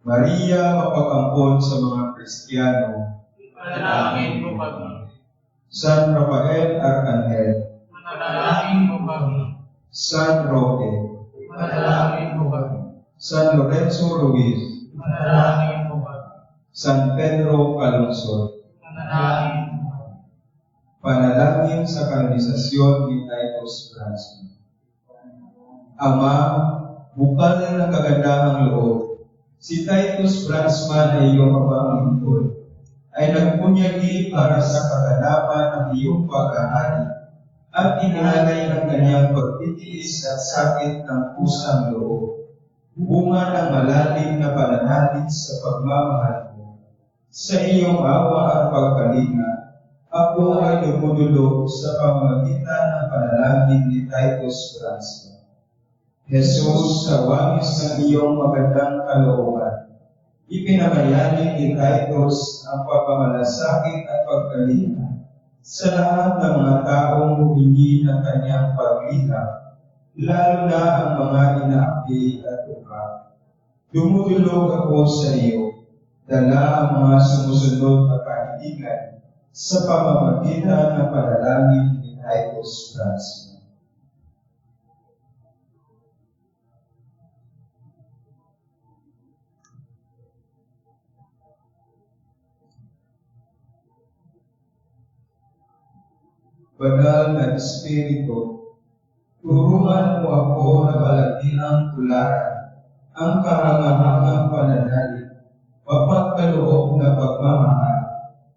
Maria, mapag-ampon sa mga Kristiyano, Manalangin mo kami. San Rafael Arcangel, Manalangin mo kami. San Roque, Manalangin mo kami. San Lorenzo Ruiz, Manalangin mo kami. San Pedro Calungsod. Manalangin mo kami. Panalangin sa kanonisasyon ni Titus Bransman. Ama, bukal ng kagandahang loob, si Titus Bransman ay iyong abang lingkod, ay nagpunyagi para sa kaganapan ng iyong paghahari at inalay ang kanyang pagtitiis at sakit ng pusang loob, bunga ng malalim na pananalig sa pagmamahal mo. Sa iyong awa at pagkalinga, ako ay lumudulog sa pamamagitan ng panalangin ni Titus Bransman. Jesus, sa wangis ng iyong magandang kalooban, ipinabayani ni Titus ang pagmamalasakit at pagkalinga sa lahat ng mga taong humingi ng kanyang paglihap lalo na ang mga inaapi at tuka. Dumudulog ako sa iyo, dala ang mga sumusunod na pahilingan sa pamamagitan ng panalangin ni Titus Francis. Banal na Espiritu, turuan mo ako na balaghihang tularan ang kahangahangang pananalig, mapagkaloob na pagmamahal,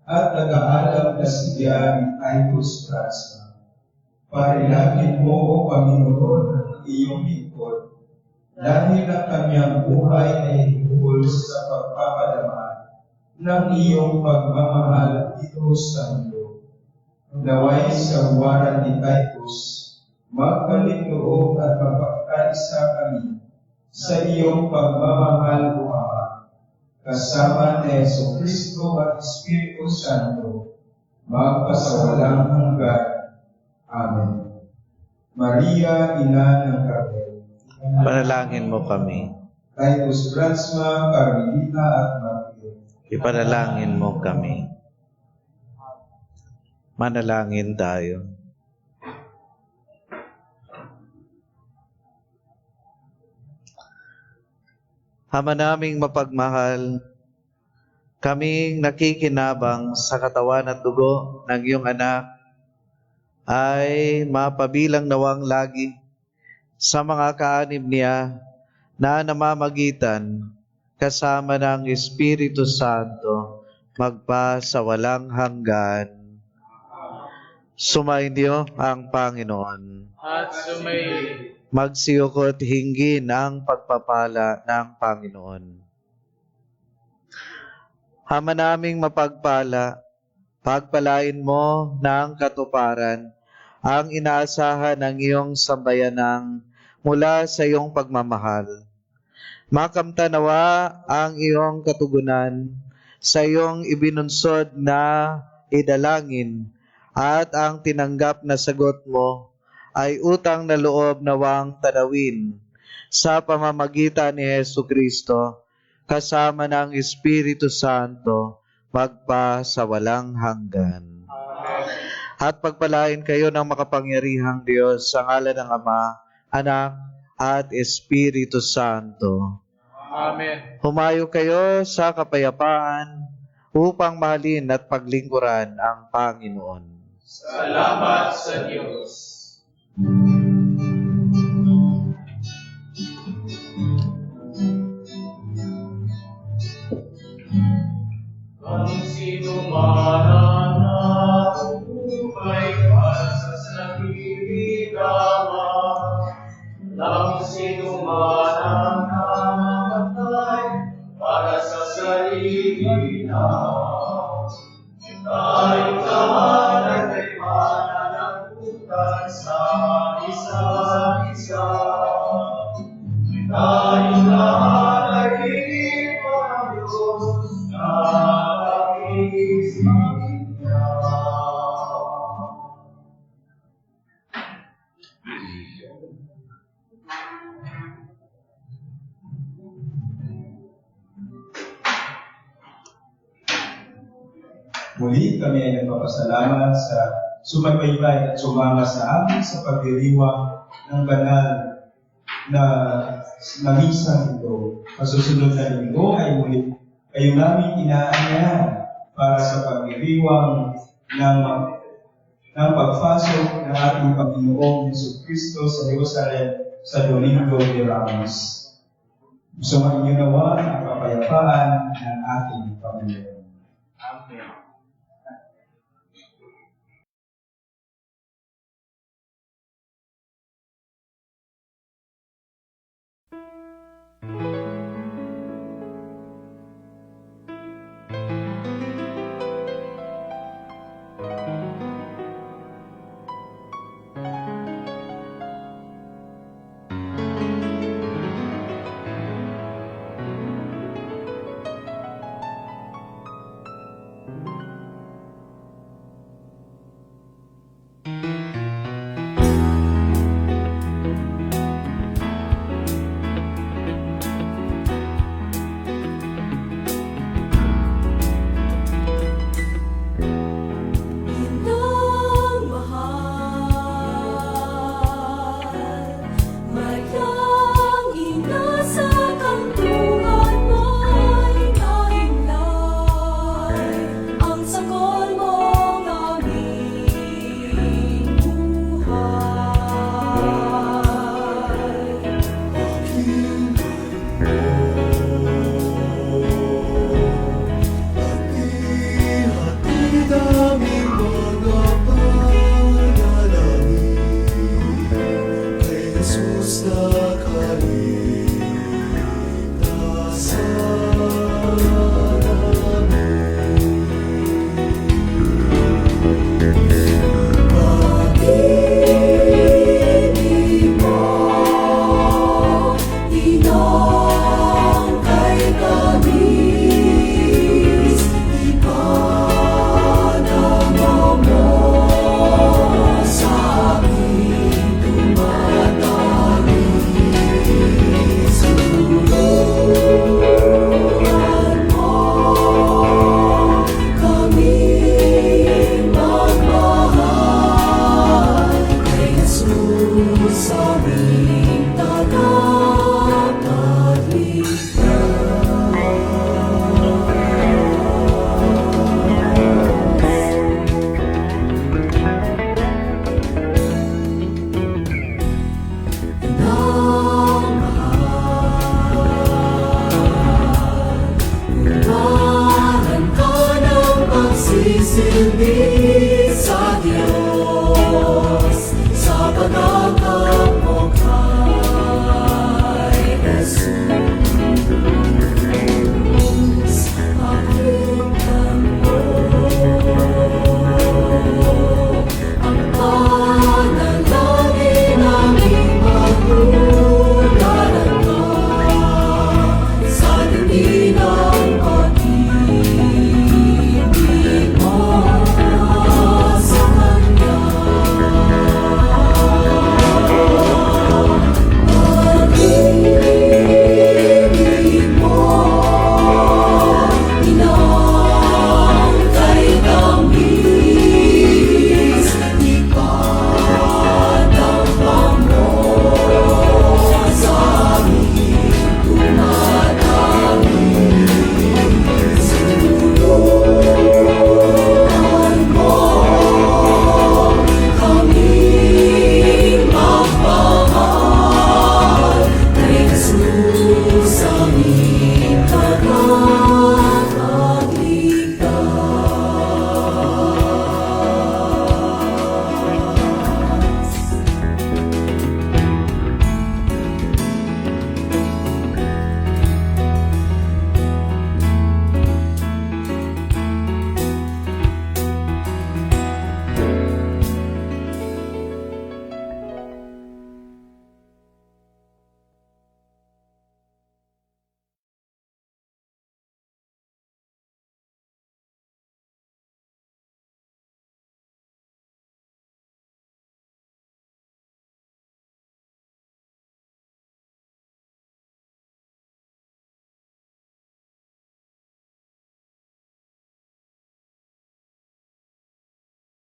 at nag-aalab na siya ni Titus Francis. Parilangin mo, O Panginoon, ang iyong lingkod, dahil ang kanyang buhay ay hihul sa pagpapadama ng iyong pagmamahal dito sa mundo. Naway sa huwaran ni Titus, magkalinloob at mapagkaisa kami sa iyong pagmamahal, O Ama, kasama ni Jesucristo at Espiritu Santo, magpasawalang hanggan. Amen. Maria, Ina ng Carmel, Panalangin mo kami. Titus Bransma, Carmelita at Martir, Ipanalangin mo kami. Manalangin tayo. Ama naming mapagmahal, kaming nakikinabang sa katawan at dugo ng iyong anak ay mapabilang nawang lagi sa mga kaanib niya na namamagitan kasama ng Espiritu Santo magpa sa walang hanggan. Sumainyo ang Panginoon. At sumayin. Magsiyukot hinggin ang pagpapala ng Panginoon. Ama naming mapagpala, pagpalain mo ng katuparan ang inaasahan ng iyong sambayanang mula sa iyong pagmamahal. Makamtanawa ang iyong katugunan sa iyong ibinunsod na idalangin at ang tinanggap na sagot mo ay utang na loob nawang tanawin sa pamamagitan ni Jesucristo kasama ng Espiritu Santo magpa sa walang hanggan. At pagpalain kayo ng makapangyarihang Diyos sa ngalan ng Ama, Anak, at Espiritu Santo. Amen. Humayo kayo sa kapayapaan upang mahalin at paglingkuran ang Panginoon. Salamat sa Diyos. Ang sinuman na buhay para sa sarili lamang, ang sinuman ang namamatay para sa sarili lamang. Tayong lahat ay may mananagutan sa isa't isa. Tayong lahat ay iniwan ng Diyos na pag-ibig niya. Muli kami ay nagpapasalamat sa sumaybaybay at sumama sa amin sa pagdiriwang ng banal na misa ito. Masusunod na linggo ay muli kayo namin inaanyahan para sa pagdiriwang ng pagpasok ng ating Panginoong Jesucristo sa Jerusalem sa Domingo de Ramos. Sumainyo nawa ang kapayapaan ng ating Panginoon. Amen. Panginoon.